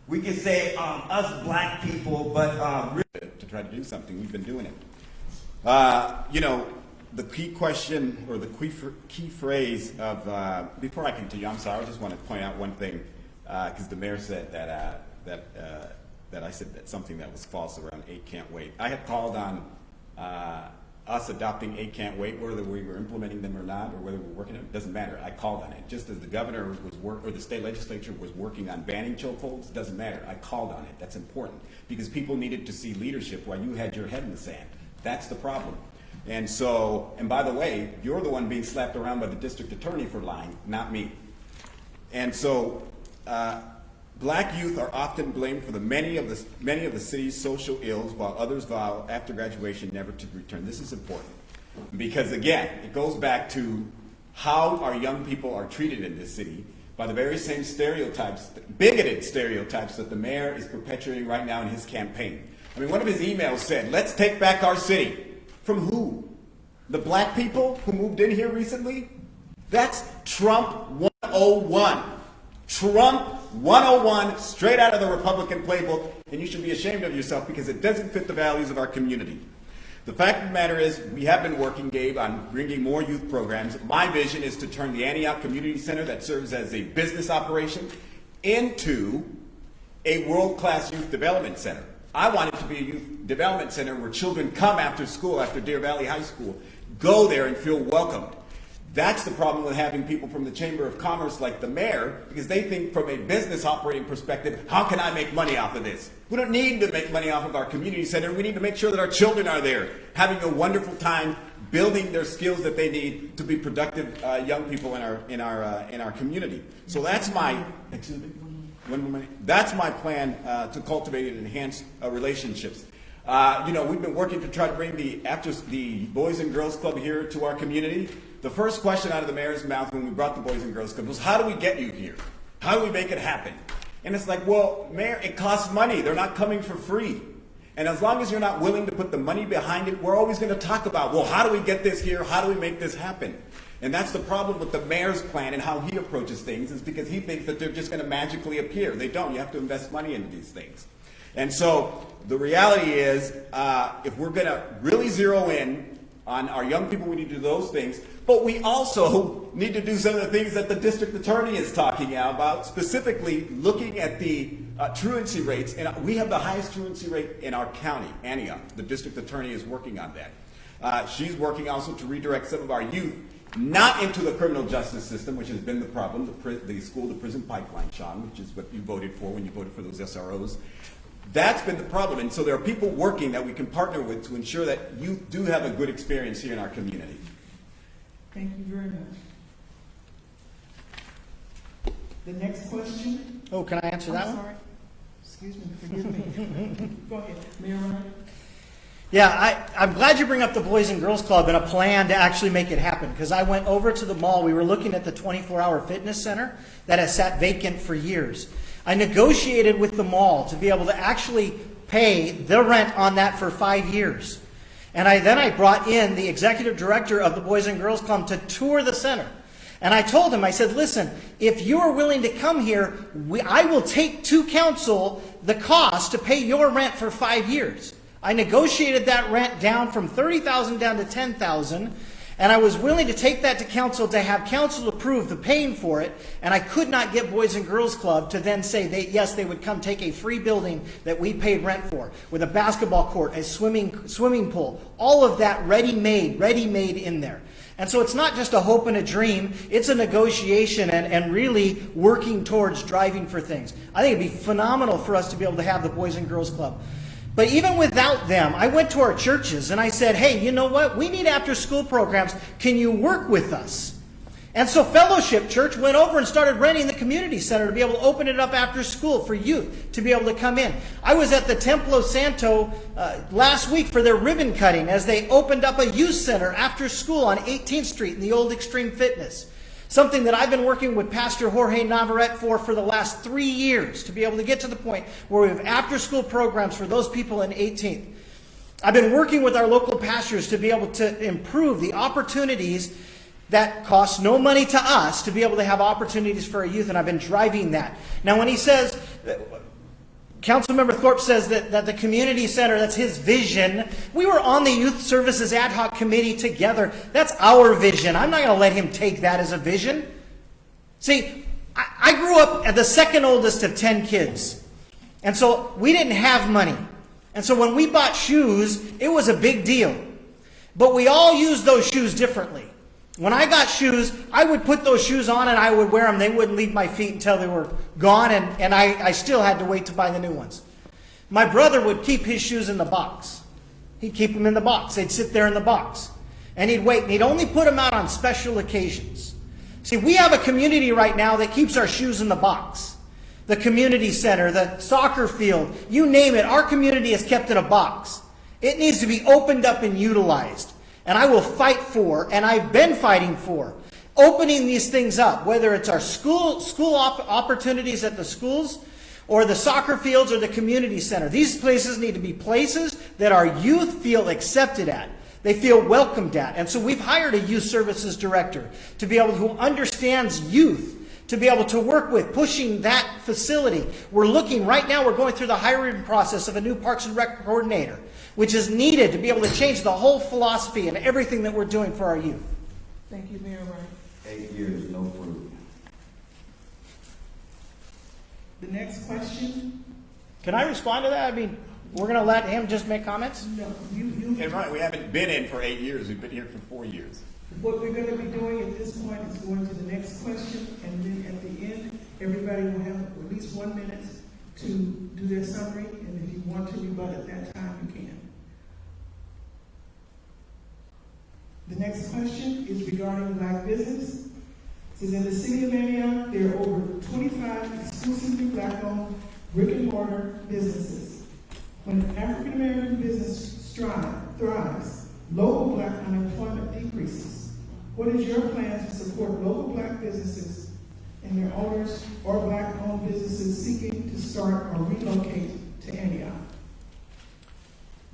We can say us black people, but to try to do something. We've been doing it. The key question or the key phrase of before I continue, I'm sorry, I just want to point out one thing because the mayor said that I said that something that was false around 8 can't wait. I had called on us adopting a can't wait, whether we were implementing them or not, or whether we're working on it, doesn't matter. I called on it. Just as the governor was or the state legislature was working on banning chokeholds, doesn't matter. I called on it. That's important because people needed to see leadership while you had your head in the sand. That's the problem. And so, and by the way, you're the one being slapped around by the district attorney for lying, not me. And so, black youth are often blamed for many of the city's social ills, while others vow after graduation never to return. This is important because, again, it goes back to how our young people are treated in this city by the very same stereotypes, bigoted stereotypes that the mayor is perpetuating right now in his campaign. I mean, one of his emails said, "Let's take back our city." From who? The black people who moved in here recently? That's Trump 101. Trump 101, straight out of the Republican playbook, and you should be ashamed of yourself because it doesn't fit the values of our community. The fact of the matter is, we have been working, Gabe, on bringing more youth programs. My vision is to turn the Antioch Community Center that serves as a business operation into a world-class youth development center. I want it to be a youth development center where children come after school, after Deer Valley High School, go there and feel welcomed. That's the problem with having people from the Chamber of Commerce like the mayor, because they think from a business operating perspective, how can I make money off of this? We don't need to make money off of our community center. We need to make sure that our children are there, having a wonderful time, building their skills that they need to be productive young people in our community. So that's my, excuse me, that's my plan to cultivate and enhance relationships. We've been working to try to bring the Boys and Girls Club here to our community. The first question out of the mayor's mouth when we brought the Boys and Girls Club was, how do we get you here? How do we make it happen? And it's like, well, Mayor, it costs money. They're not coming for free. And as long as you're not willing to put the money behind it, we're always going to talk about, well, how do we get this here? How do we make this happen? And that's the problem with the mayor's plan and how he approaches things, is because he thinks that they're just going to magically appear. They don't. You have to invest money into these things. And so the reality is, if we're going to really zero in on our young people, we need to do those things. But we also need to do some of the things that the district attorney is talking about, specifically looking at the truancy rates. And we have the highest truancy rate in our county, Antioch. The district attorney is working on that. She's working also to redirect some of our youth not into the criminal justice system, which has been the problem, the school-to-prison pipeline, Sean, which is what you voted for when you voted for those SROs. That's been the problem. And so there are people working that we can partner with to ensure that youth do have a good experience here in our community. Thank you very much. The next question? Oh, can I answer that I'm one? sorry. Excuse me, forgive me. Go ahead. Mayor Wright? Yeah, I'm glad you bring up the Boys and Girls Club and a plan to actually make it happen, because I went over to the mall. We were looking at the 24-hour fitness center that has sat vacant for years. I negotiated with the mall to be able to actually pay the rent on that for 5 years. And then I brought in the executive director of the Boys and Girls Club to tour the center. And I told him, I said, listen, if you're willing to come here, I will take to council the cost to pay your rent for 5 years. I negotiated that rent down from $30,000 down to $10,000, and I was willing to take that to council to have council approve the paying for it, and I could not get Boys and Girls Club to then say yes, they would come take a free building that we paid rent for, with a basketball court, a swimming pool, all of that ready-made in there. And so it's not just a hope and a dream, it's a negotiation and really working towards driving for things. I think it'd be phenomenal for us to be able to have the Boys and Girls Club. But even without them, I went to our churches and I said, hey, you know what? We need after-school programs. Can you work with us? And so Fellowship Church went over and started renting the community center to be able to open it up after school for youth to be able to come in. I was at the Templo Santo last week for their ribbon cutting as they opened up a youth center after school on 18th Street in the old Extreme Fitness. Something that I've been working with Pastor Jorge Navarrete for the last 3 years to be able to get to the point where we have after-school programs for those people in 18th. I've been working with our local pastors to be able to improve the opportunities that cost no money to us to be able to have opportunities for our youth, and I've been driving that. Now, when he says, Councilmember Thorpe says that the community center, that's his vision. We were on the Youth Services Ad Hoc Committee together. That's our vision. I'm not going to let him take that as a vision. See, I grew up at the second oldest of 10 kids. And so we didn't have money. And so when we bought shoes, it was a big deal. But we all use those shoes differently. When I got shoes, I would put those shoes on and I would wear them. They wouldn't leave my feet until they were gone, and I still had to wait to buy the new ones. My brother would keep his shoes in the box. He'd keep them in the box. They'd sit there in the box. And he'd wait, and he'd only put them out on special occasions. See, we have a community right now that keeps our shoes in the box. The community center, the soccer field, you name it, our community is kept in a box. It needs to be opened up and utilized. And I will fight for, and I've been fighting for, opening these things up, whether it's our school opportunities at the schools, or the soccer fields, or the community center. These places need to be places that our youth feel accepted at. They feel welcomed at. And so we've hired a youth services director to be able to, who understands youth, to be able to work with pushing that facility. We're looking, right now we're going through the hiring process of a new Parks and Rec coordinator, which is needed to be able to change the whole philosophy and everything that we're doing for our youth. Thank you, Mayor Wright. 8 years, no fruit. The next question? Can I respond to that? I mean, we're going to let him just make comments? No, And right, we haven't been in for 8 years. We've been here for 4 years. what we're going to be doing at this point is going to the next question, and then at the end, everybody will have at least 1 minute to do their summary, and if you want to rebut at that time, you can. The next question is regarding black business. It says, in the city of Antioch, there are over 25 exclusively black-owned brick-and-mortar businesses. When African American business thrives, local black unemployment decreases. What is your plan to support local black businesses and their owners or black-owned businesses seeking to start or relocate to Antioch?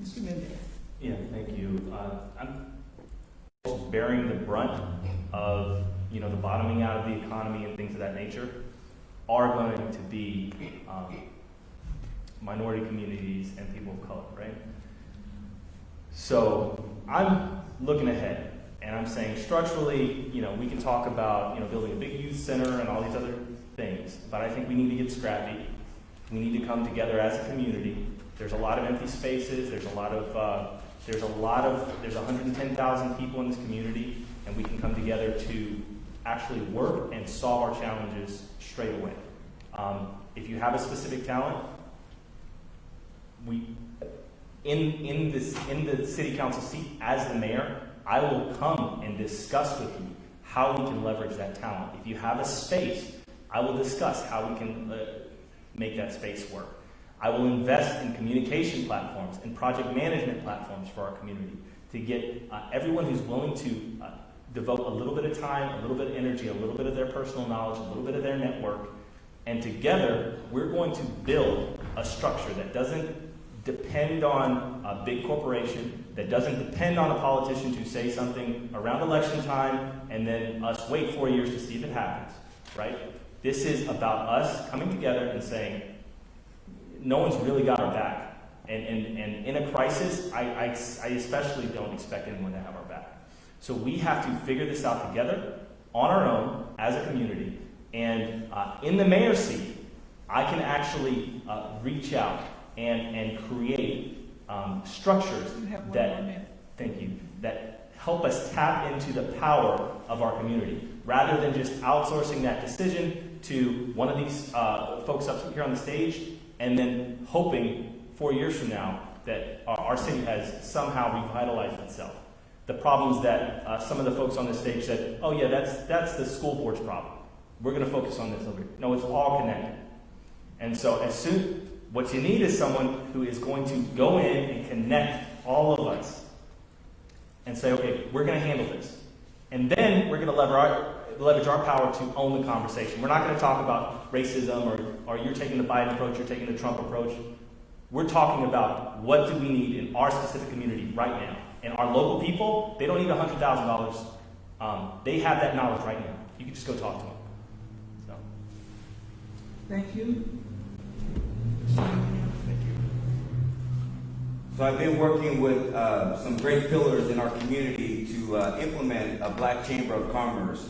Mr. Mendez. Yeah, thank you. I'm bearing the brunt of, the bottoming out of the economy and things of that nature are going to be minority communities and people of color, right? So I'm looking ahead, and I'm saying structurally, we can talk about, building a big youth center and all these other things, but I think we need to get scrappy. We need to come together as a community. There's a lot of empty spaces. There's 110,000 people in this community, and we can come together to actually work and solve our challenges straight away. If you have a specific talent, in the city council seat as the mayor, I will come and discuss with you how we can leverage that talent. If you have a space, I will discuss how we can make that space work. I will invest in communication platforms and project management platforms for our community to get everyone who's willing to devote a little bit of time, a little bit of energy, a little bit of their personal knowledge, a little bit of their network, and together we're going to build a structure that doesn't depend on a big corporation, that doesn't depend on a politician to say something around election time and then us wait 4 years to see if it happens, right? This is about us coming together and saying, no one's really got our back. And in a crisis, I especially don't expect anyone to have our back. So we have to figure this out together on our own as a community. And in the mayor's seat, I can actually reach out and create structures that help us tap into the power of our community, rather than just outsourcing that decision to one of these folks up here on the stage, and then hoping 4 years from now that our city has somehow revitalized itself. The problem is that some of the folks on this stage said, oh yeah, that's the school board's problem. We're going to focus on this over here. No, it's all connected. And so what you need is someone who is going to go in and connect all of us and say, okay, we're going to handle this. And then we're going to leverage our power to own the conversation. We're not going to talk about racism or you're taking the Biden approach, you're taking the Trump approach. We're talking about what do we need in our specific community right now. And our local people, they don't need $100,000. They have that knowledge right now. You can just go talk to them. So. Thank you. So I've been working with some great pillars in our community to implement a Black Chamber of Commerce,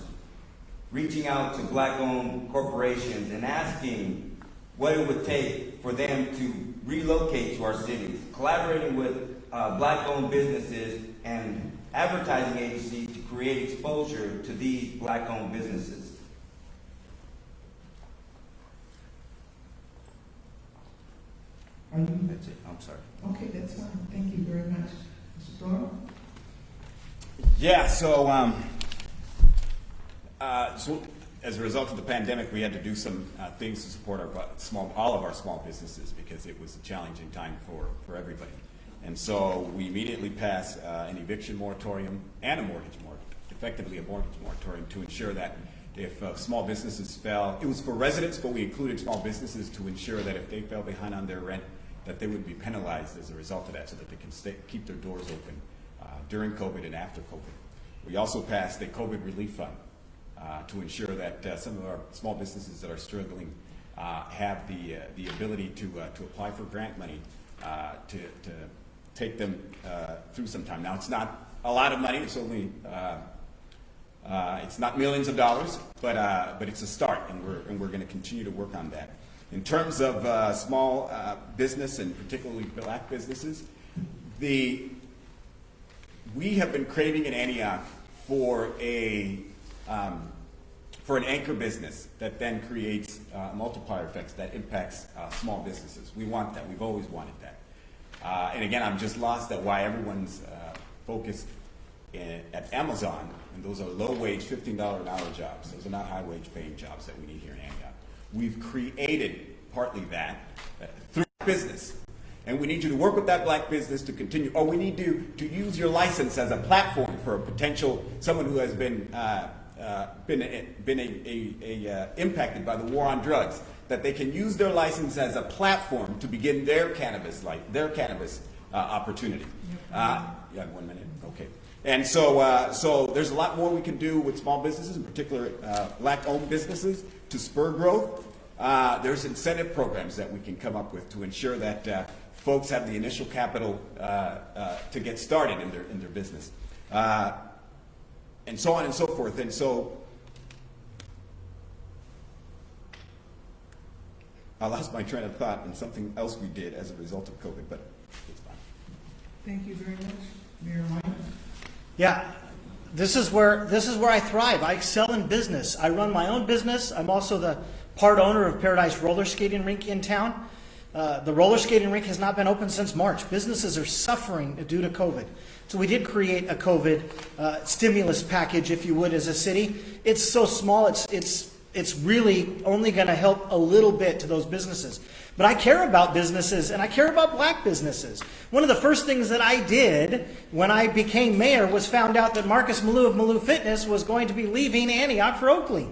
reaching out to Black-owned corporations and asking what it would take for them to relocate to our cities, collaborating with Black-owned businesses and advertising agency to create exposure to these black-owned businesses. Are you, That's it. I'm sorry. okay, that's fine. Thank you very much. Mr. Thorpe? Yeah, so as a result of the pandemic, we had to do some things to support all of our small businesses because it was a challenging time for everybody. And so we immediately passed an eviction moratorium and a mortgage moratorium, effectively a mortgage moratorium, to ensure that if small businesses fell, it was for residents, but we included small businesses to ensure that if they fell behind on their rent, that they would be penalized as a result of that so that they can keep their doors open during COVID and after COVID. We also passed a COVID relief fund to ensure that some of our small businesses that are struggling have the ability to apply for grant money to take them through some time. Now, it's not a lot of money. It's only it's not millions of dollars, but it's a start, and we're going to continue to work on that. In terms of small business and particularly black businesses, we have been craving in Antioch for an anchor business that then creates multiplier effects that impacts small businesses. We want that. We've always wanted that. And again, I'm just lost at why everyone's focused at Amazon, and those are low-wage, $15 an hour jobs. Those are not high-wage paying jobs that we need here in Antioch. We've created partly that through business. And we need you to work with that black business to continue, or we need to use your license as a platform for a potential, someone who has been impacted by the war on drugs, that they can use their license as a platform to begin their cannabis opportunity. You have 1 minute? Okay. And so there's a lot more we can do with small businesses, in particular black-owned businesses, to spur growth. There's incentive programs that we can come up with to ensure that folks have the initial capital to get started in their business, and so on and so forth. And so I lost my train of thought in something else we did as a result of COVID, but it's fine. Thank you very much. Mayor Wright? Yeah, this is where I thrive. I excel in business. I run my own business. I'm also the part owner of Paradise Roller Skating Rink in town. The roller skating rink has not been open since March. Businesses are suffering due to COVID. So we did create a COVID stimulus package, if you would, as a city. It's so small, it's really only going to help a little bit to those businesses. But I care about businesses, and I care about black businesses. One of the first things that I did when I became mayor was found out that Marcus Malou of Malou Fitness was going to be leaving Antioch for Oakley.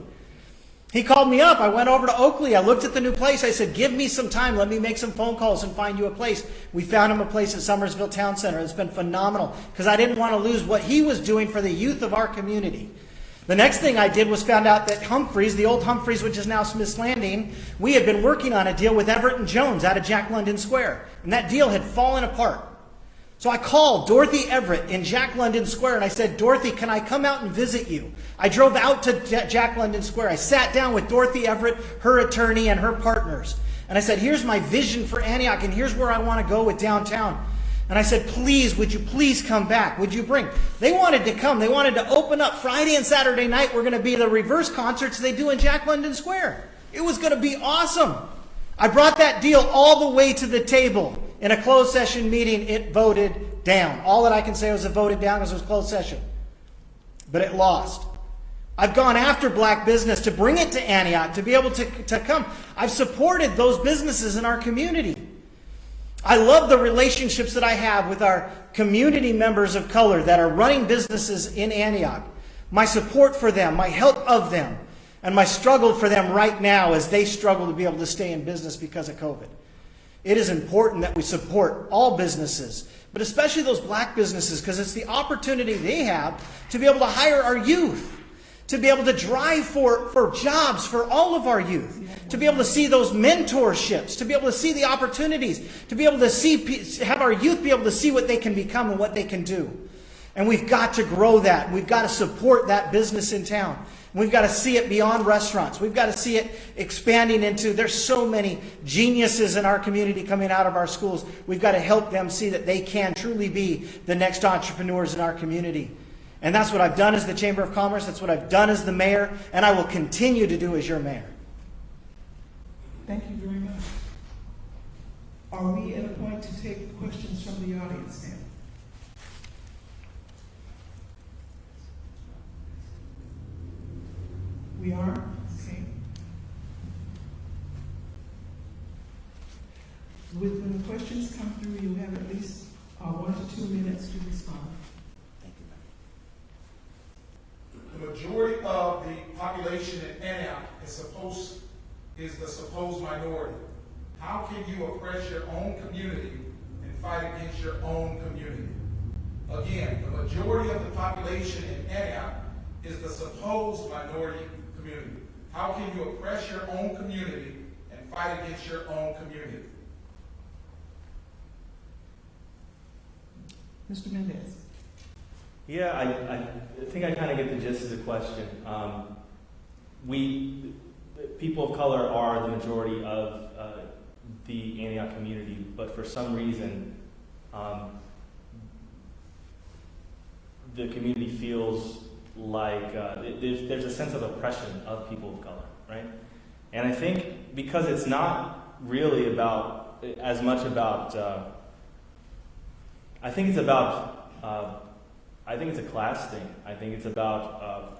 He called me up. I went over to Oakley. I looked at the new place. I said, give me some time. Let me make some phone calls and find you a place. We found him a place at Summersville Town Center. It's been phenomenal because I didn't want to lose what he was doing for the youth of our community. The next thing I did was found out that Humphreys, the old Humphreys, which is now Smith's Landing, we had been working on a deal with Everett and Jones out of Jack London Square. And that deal had fallen apart. So I called Dorothy Everett in Jack London Square and I said, Dorothy, can I come out and visit you? I drove out to Jack London Square. I sat down with Dorothy Everett, her attorney, and her partners. And I said, here's my vision for Antioch and here's where I want to go with downtown. And I said, please, would you please come back? Would you bring? They wanted to come. They wanted to open up Friday and Saturday night. We're going to be the reverse concerts they do in Jack London Square. It was going to be awesome. I brought that deal all the way to the table. In a closed session meeting, it voted down. All that I can say was it voted down because it was closed session. But it lost. I've gone after black business to bring it to Antioch, to be able to come. I've supported those businesses in our community. I love the relationships that I have with our community members of color that are running businesses in Antioch. My support for them, my help of them, and my struggle for them right now as they struggle to be able to stay in business because of COVID. It is important that we support all businesses, but especially those black businesses, because it's the opportunity they have to be able to hire our youth, to be able to drive for jobs for all of our youth, to be able to see those mentorships, to be able to see the opportunities, to be able to have our youth be able to see what they can become and what they can do. And we've got to grow that. We've got to support that business in town. We've got to see it beyond restaurants. We've got to see it expanding into, there's so many geniuses in our community coming out of our schools. We've got to help them see that they can truly be the next entrepreneurs in our community. And that's what I've done as the Chamber of Commerce. That's what I've done as the mayor. And I will continue to do as your mayor. Thank you very much. Are we at a point to take questions from the audience now? We are? Okay. When the questions come through, you'll have at least 1 to 2 minutes to respond. The majority of the population in Antioch is the supposed minority. How can you oppress your own community and fight against your own community? Again, the majority of the population in Antioch is the supposed minority community. How can you oppress your own community and fight against your own community? Mr. Mendez. Yeah, I think I kind of get the gist of the question. People of color are the majority of the Antioch community, but for some reason, the community feels like there's a sense of oppression of people of color, right? And I think because it's not really about as much about, I think it's a class thing. I think it's about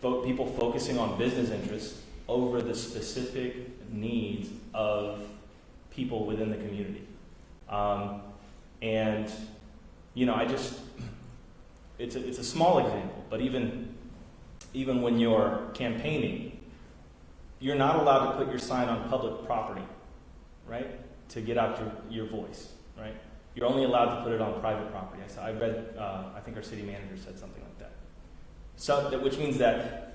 people focusing on business interests over the specific needs of people within the community. And, you know, it's a small example, but even when you're campaigning, you're not allowed to put your sign on public property, right, to get out your voice, right? You're only allowed to put it on private property. I read, I think our city manager said something like that. So, which means that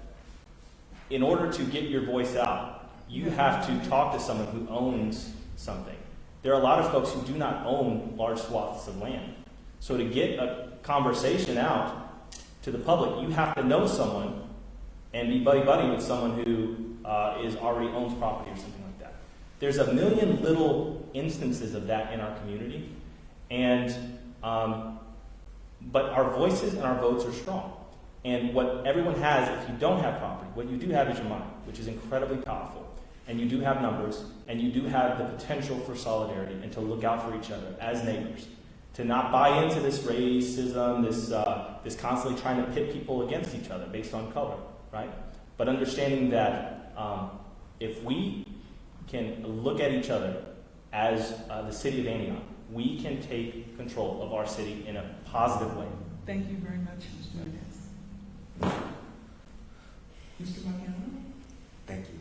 in order to get your voice out, you have to talk to someone who owns something. There are a lot of folks who do not own large swaths of land. So to get a conversation out to the public, you have to know someone and be buddy-buddy with someone who already owns property or something like that. There's a million little instances of that in our community. And, but our voices and our votes are strong. And what everyone has, if you don't have property, what you do have is your money, which is incredibly powerful. And you do have numbers, and you do have the potential for solidarity and to look out for each other as neighbors. To not buy into this racism, this constantly trying to pit people against each other based on color, right? But understanding that if we can look at each other as the city of Antioch, we can take control of our city in a positive way. Thank you very much, Mr. Mendez. Mr. Makinano? Thank you.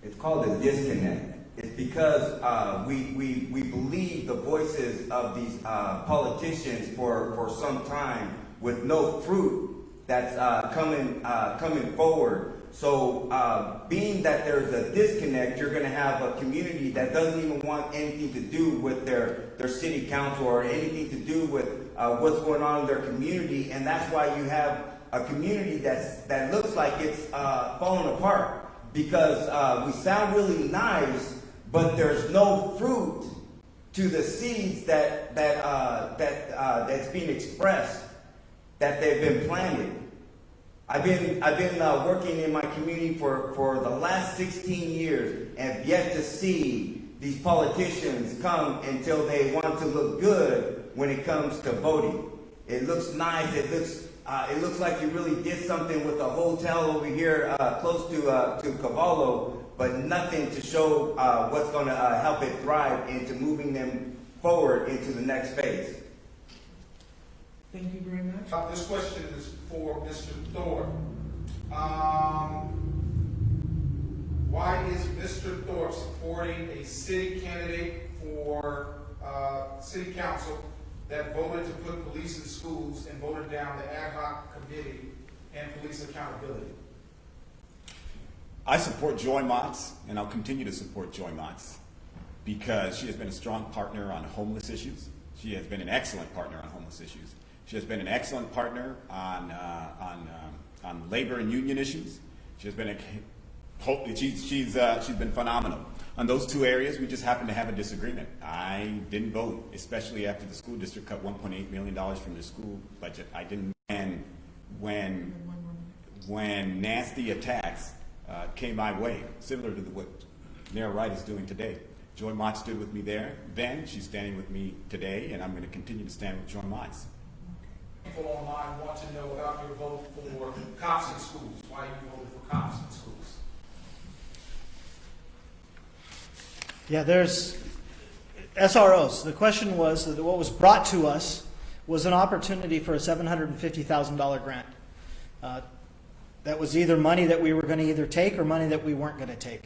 It's called a disconnect. It's because we believe the voices of these politicians for some time with no fruit that's coming forward. So being that there's a disconnect, you're going to have a community that doesn't even want anything to do with their city council or anything to do with what's going on in their community. And that's why you have a community that looks like it's falling apart. Because we sound really nice, but there's no fruit to the seeds that's being expressed, that they've been planted. I've been working in my community for the last 16 years, and have yet to see these politicians come until they want to look good when it comes to voting. It looks nice. It looks like you really did something with the hotel over here close to Cavallo, but nothing to show what's going to help it thrive into moving them forward into the next phase. Thank you very much. This question is for Mr. Thorpe. Why is Mr. Thorpe supporting a city candidate for city council that voted to put police in schools and voted down the ad hoc committee and police accountability? I support Joy Motz, and I'll continue to support Joy Motz because she has been a strong partner on homeless issues. She has been an excellent partner on homeless issues. She has been an excellent partner on labor and union issues. She's been she's been phenomenal. On those two areas, we just happen to have a disagreement. I didn't vote, especially after the school district cut $1.8 million from the school budget. I didn't. And when nasty attacks came my way, similar to what Mayor Wright is doing today, Joy Mott stood with me there then. She's standing with me today, and I'm going to continue to stand with Joy Mott. People online want to know about your vote for cops in schools. Why you voted for cops in schools? Yeah, there's SROs. The question was that what was brought to us was an opportunity for a $750,000 grant. That was either money that we were going to either take or money that we weren't going to take.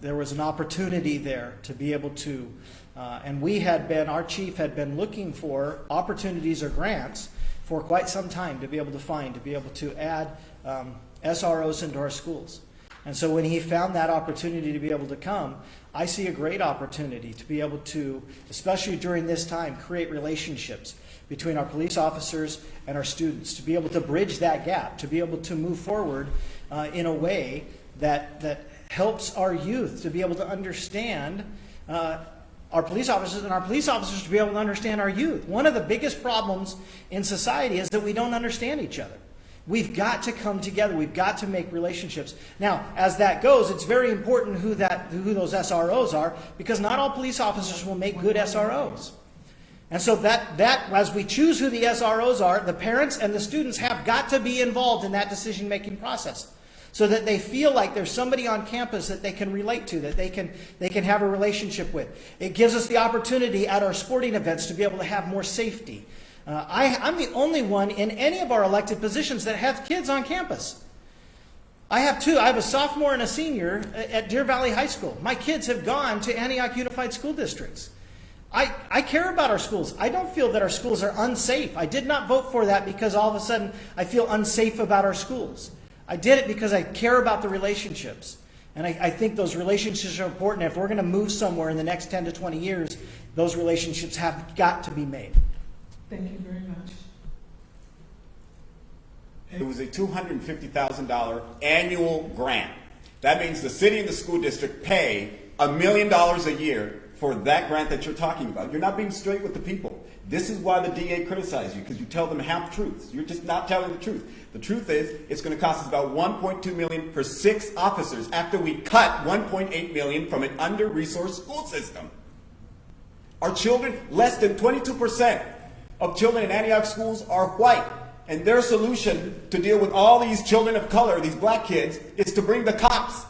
There was an opportunity there to be able to, and our chief had been looking for opportunities or grants for quite some time to be able to add SROs into our schools. And so when he found that opportunity to be able to come, I see a great opportunity to be able to, especially during this time, create relationships between our police officers and our students, to be able to bridge that gap, to be able to move forward in a way that helps our youth to be able to understand our police officers, and our police officers to be able to understand our youth. One of the biggest problems in society is that we don't understand each other. We've got to come together. We've got to make relationships. Now, as that goes, it's very important who those SROs are, because not all police officers will make good SROs. And so that as we choose who the SROs are, the parents and the students have got to be involved in that decision-making process, so that they feel like there's somebody on campus that they can relate to, that they can have a relationship with. It gives us the opportunity at our sporting events to be able to have more safety. I'm the only one in any of our elected positions that have kids on campus. I have two. I have a sophomore and a senior at Deer Valley High School. My kids have gone to Antioch Unified School Districts. I care about our schools. I don't feel that our schools are unsafe. I did not vote for that because all of a sudden I feel unsafe about our schools. I did it because I care about the relationships. And I think those relationships are important. If we're going to move somewhere in the next 10 to 20 years, those relationships have got to be made. Thank you very much. It was a $250,000 annual grant. That means the city and the school district pay $1 million a year for that grant that you're talking about. You're not being straight with the people. This is why the DA criticizes you, because you tell them half truths. You're just not telling the truth. The truth is, it's going to cost us about $1.2 million for 6 officers after we cut $1.8 million from an under-resourced school system. Our children, less than 22% of children in Antioch schools are white. And their solution to deal with all these children of color, these black kids, is to bring the cops.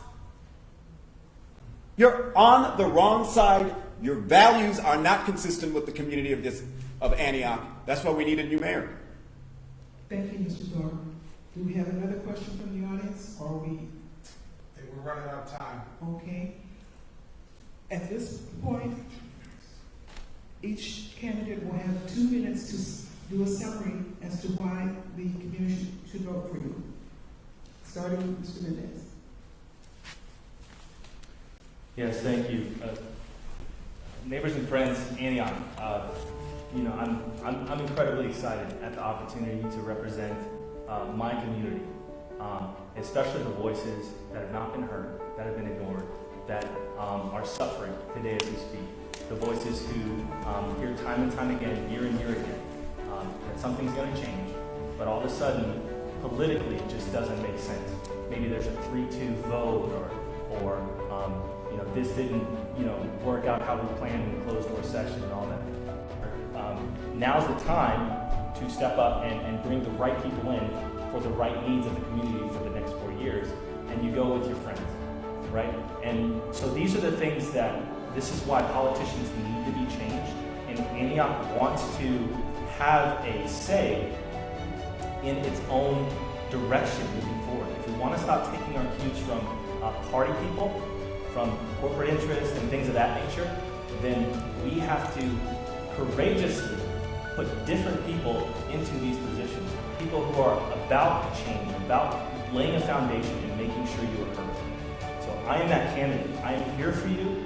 You're on the wrong side. Your values are not consistent with the community of Antioch. That's why we need a new mayor. Thank you, Mr. Thorpe. Do we have another question from the audience, or we? Hey, we're running out of time. Okay. At this point, each candidate will have 2 minutes to do a summary as to why the community should vote for you. Starting with Mr. Mendez. Yes, thank you. Neighbors and friends, Antioch, I'm incredibly excited at the opportunity to represent my community, especially the voices that have not been heard, that have been ignored, that are suffering today as we speak. The voices who hear time and time again, year and year again, that something's going to change, but all of a sudden, politically, it just doesn't make sense. Maybe there's a 3-2 vote, or this didn't, work out how we planned in the closed door session and all that. Now's the time to step up and bring the right people in for the right needs of the community for the next 4 years, and you go with your friends, right? And so these are the things this is why politicians need to be changed, and if Antioch wants to have a say in its own direction moving forward, if we want to stop taking our cues from party people, from corporate interests and things of that nature, then we have to courageously put different people into these positions. People who are about change, about laying a foundation and making sure you are heard. So I am that candidate. I am here for you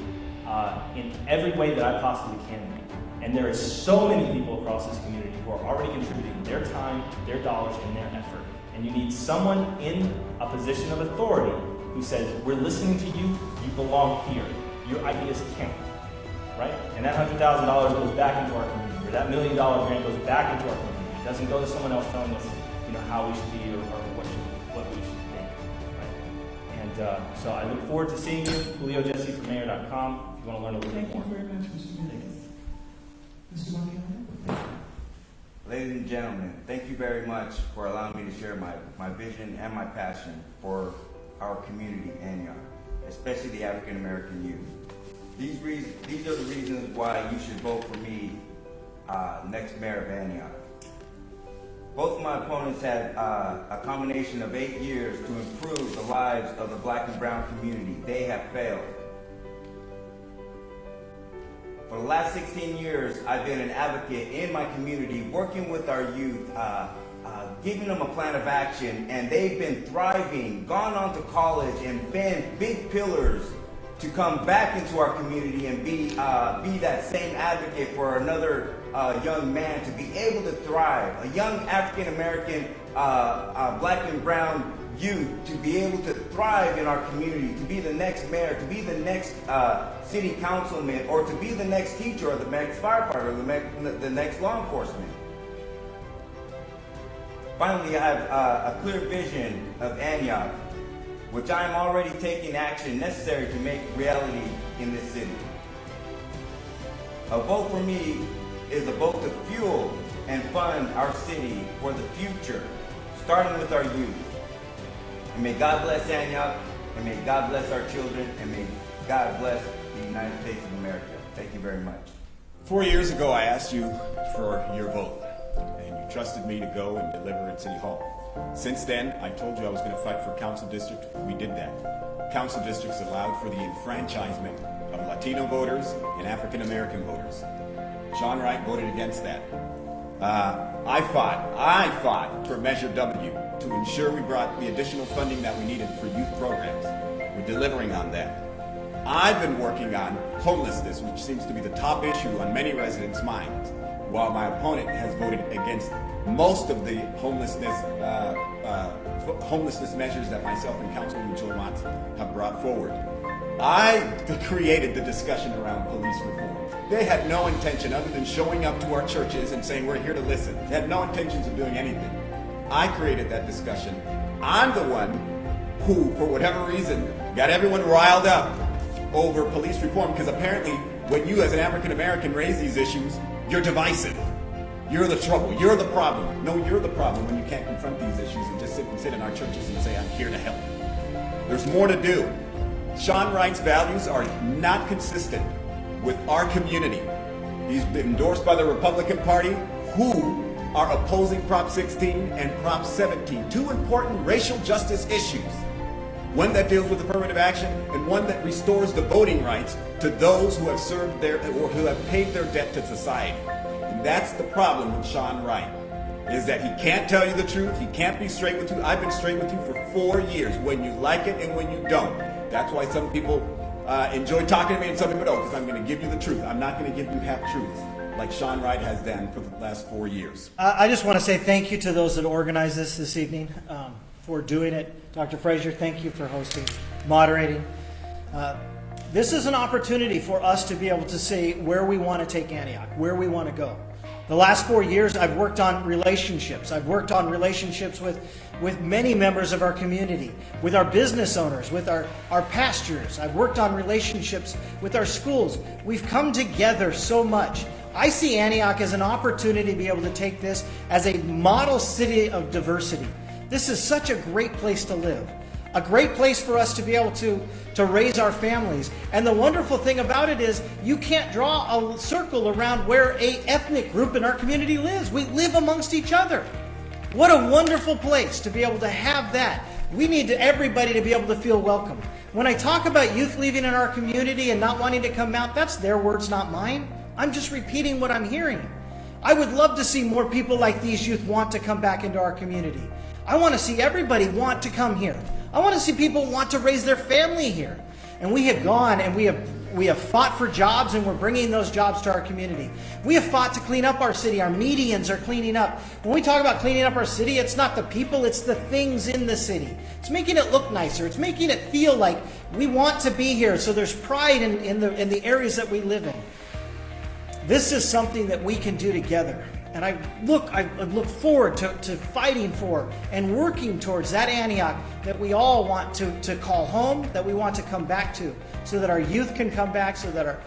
in every way that I possibly can be. And there are so many people across this community who are already contributing their time, their dollars, and their effort. And you need someone in a position of authority who says, we're listening to you, you belong here. Your ideas count, right? And that $100,000 goes back into our community, or that $1 million grant goes back into our community. It doesn't go to someone else telling us, how we should be or what we should think, right? And so I look forward to seeing you, Julio Jesse from Mayor.com, if you want to learn a little bit more. Thank you very much, Mr. Mendez. Mr. Makinano? Ladies and gentlemen, thank you very much for allowing me to share my vision and my passion for our community, Antioch, especially the African American youth. These are the reasons why you should vote for me next mayor of Antioch. Both of my opponents had a combination of 8 years to improve the lives of the black and brown community. They have failed. For the last 16 years, I've been an advocate in my community, working with our youth, giving them a plan of action, and they've been thriving, gone on to college, and been big pillars to come back into our community and be that same advocate for another young man to be able to thrive, a young African American, black and brown youth to be able to thrive in our community, to be the next mayor, to be the next city councilman, or to be the next teacher, or the next firefighter, or the next law enforcement. Finally, I have a clear vision of Antioch, which I am already taking action necessary to make reality in this city. A vote for me is a vote to fuel and fund our city for the future, starting with our youth. And may God bless Antioch, and may God bless our children, and may God bless the United States of America. Thank you very much. 4 years ago, I asked you for your vote, and you trusted me to go and deliver at City Hall. Since then, I told you I was going to fight for council district. We did that. Council districts allowed for the enfranchisement of Latino voters and African American voters. Sean Wright voted against that. I fought for Measure W to ensure we brought the additional funding that we needed for youth programs. We're delivering on that. I've been working on homelessness, which seems to be the top issue on many residents' minds, while my opponent has voted against most of the homelessness measures that myself and Councilman Julio have brought forward. I created the discussion around police reform. They had no intention other than showing up to our churches and saying, we're here to listen. They had no intentions of doing anything. I created that discussion. I'm the one who, for whatever reason, got everyone riled up over police reform, because apparently when you as an African American raise these issues, you're divisive. You're the trouble. You're the problem. No, you're the problem when you can't confront these issues and just sit in our churches and say, I'm here to help. There's more to do. Sean Wright's values are not consistent with our community. He's been endorsed by the Republican Party, who are opposing Prop 16 and Prop 17, two important racial justice issues. One that deals with affirmative action, and one that restores the voting rights to those who have served or who have paid their debt to society. And that's the problem with Sean Wright, is that he can't tell you the truth. He can't be straight with you. I've been straight with you for 4 years, when you like it and when you don't. That's why some people enjoy talking to me, and some people don't, because I'm going to give you the truth. I'm not going to give you half-truths like Sean Wright has done for the last 4 years. I just want to say thank you to those that organized this evening for doing it. Dr. Frazier, thank you for hosting, moderating. This is an opportunity for us to be able to say where we want to take Antioch, where we want to go. The last 4 years, I've worked on relationships. I've worked on relationships with many members of our community, with our business owners, with our pastors. I've worked on relationships with our schools. We've come together so much. I see Antioch as an opportunity to be able to take this as a model city of diversity. This is such a great place to live, a great place for us to be able to raise our families. And the wonderful thing about it is you can't draw a circle around where a ethnic group in our community lives. We live amongst each other. What a wonderful place to be able to have that. We need everybody to be able to feel welcome. When I talk about youth leaving in our community and not wanting to come out, that's their words, not mine. I'm just repeating what I'm hearing. I would love to see more people like these youth want to come back into our community. I want to see everybody want to come here. I want to see people want to raise their family here. And we have gone and we have fought for jobs, and we're bringing those jobs to our community. We have fought to clean up our city. Our medians are cleaning up. When we talk about cleaning up our city, it's not the people, it's the things in the city. It's making it look nicer. It's making it feel like we want to be here, so there's pride in the areas that we live in. This is something that we can do together. And I look forward to fighting for and working towards that Antioch that we all want to call home, that we want to come back to, so that our youth can come back, so that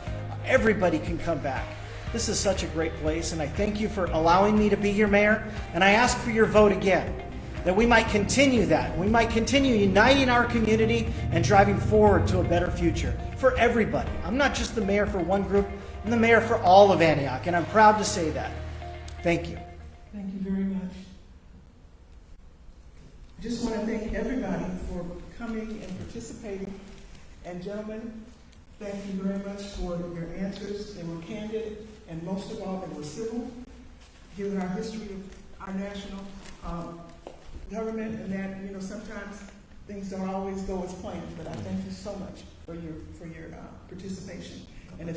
everybody can come back. This is such a great place, and I thank you for allowing me to be your mayor, and I ask for your vote again, that we might continue that. We might continue uniting our community and driving forward to a better future for everybody. I'm not just the mayor for one group, I'm the mayor for all of Antioch, and I'm proud to say that. Thank you. Thank you very much. I just want to thank everybody for coming and participating. And gentlemen, thank you very much for your answers. They were candid, and most of all, they were civil, given our history of our national government, and that, sometimes things don't always go as planned. But I thank you so much for your participation. And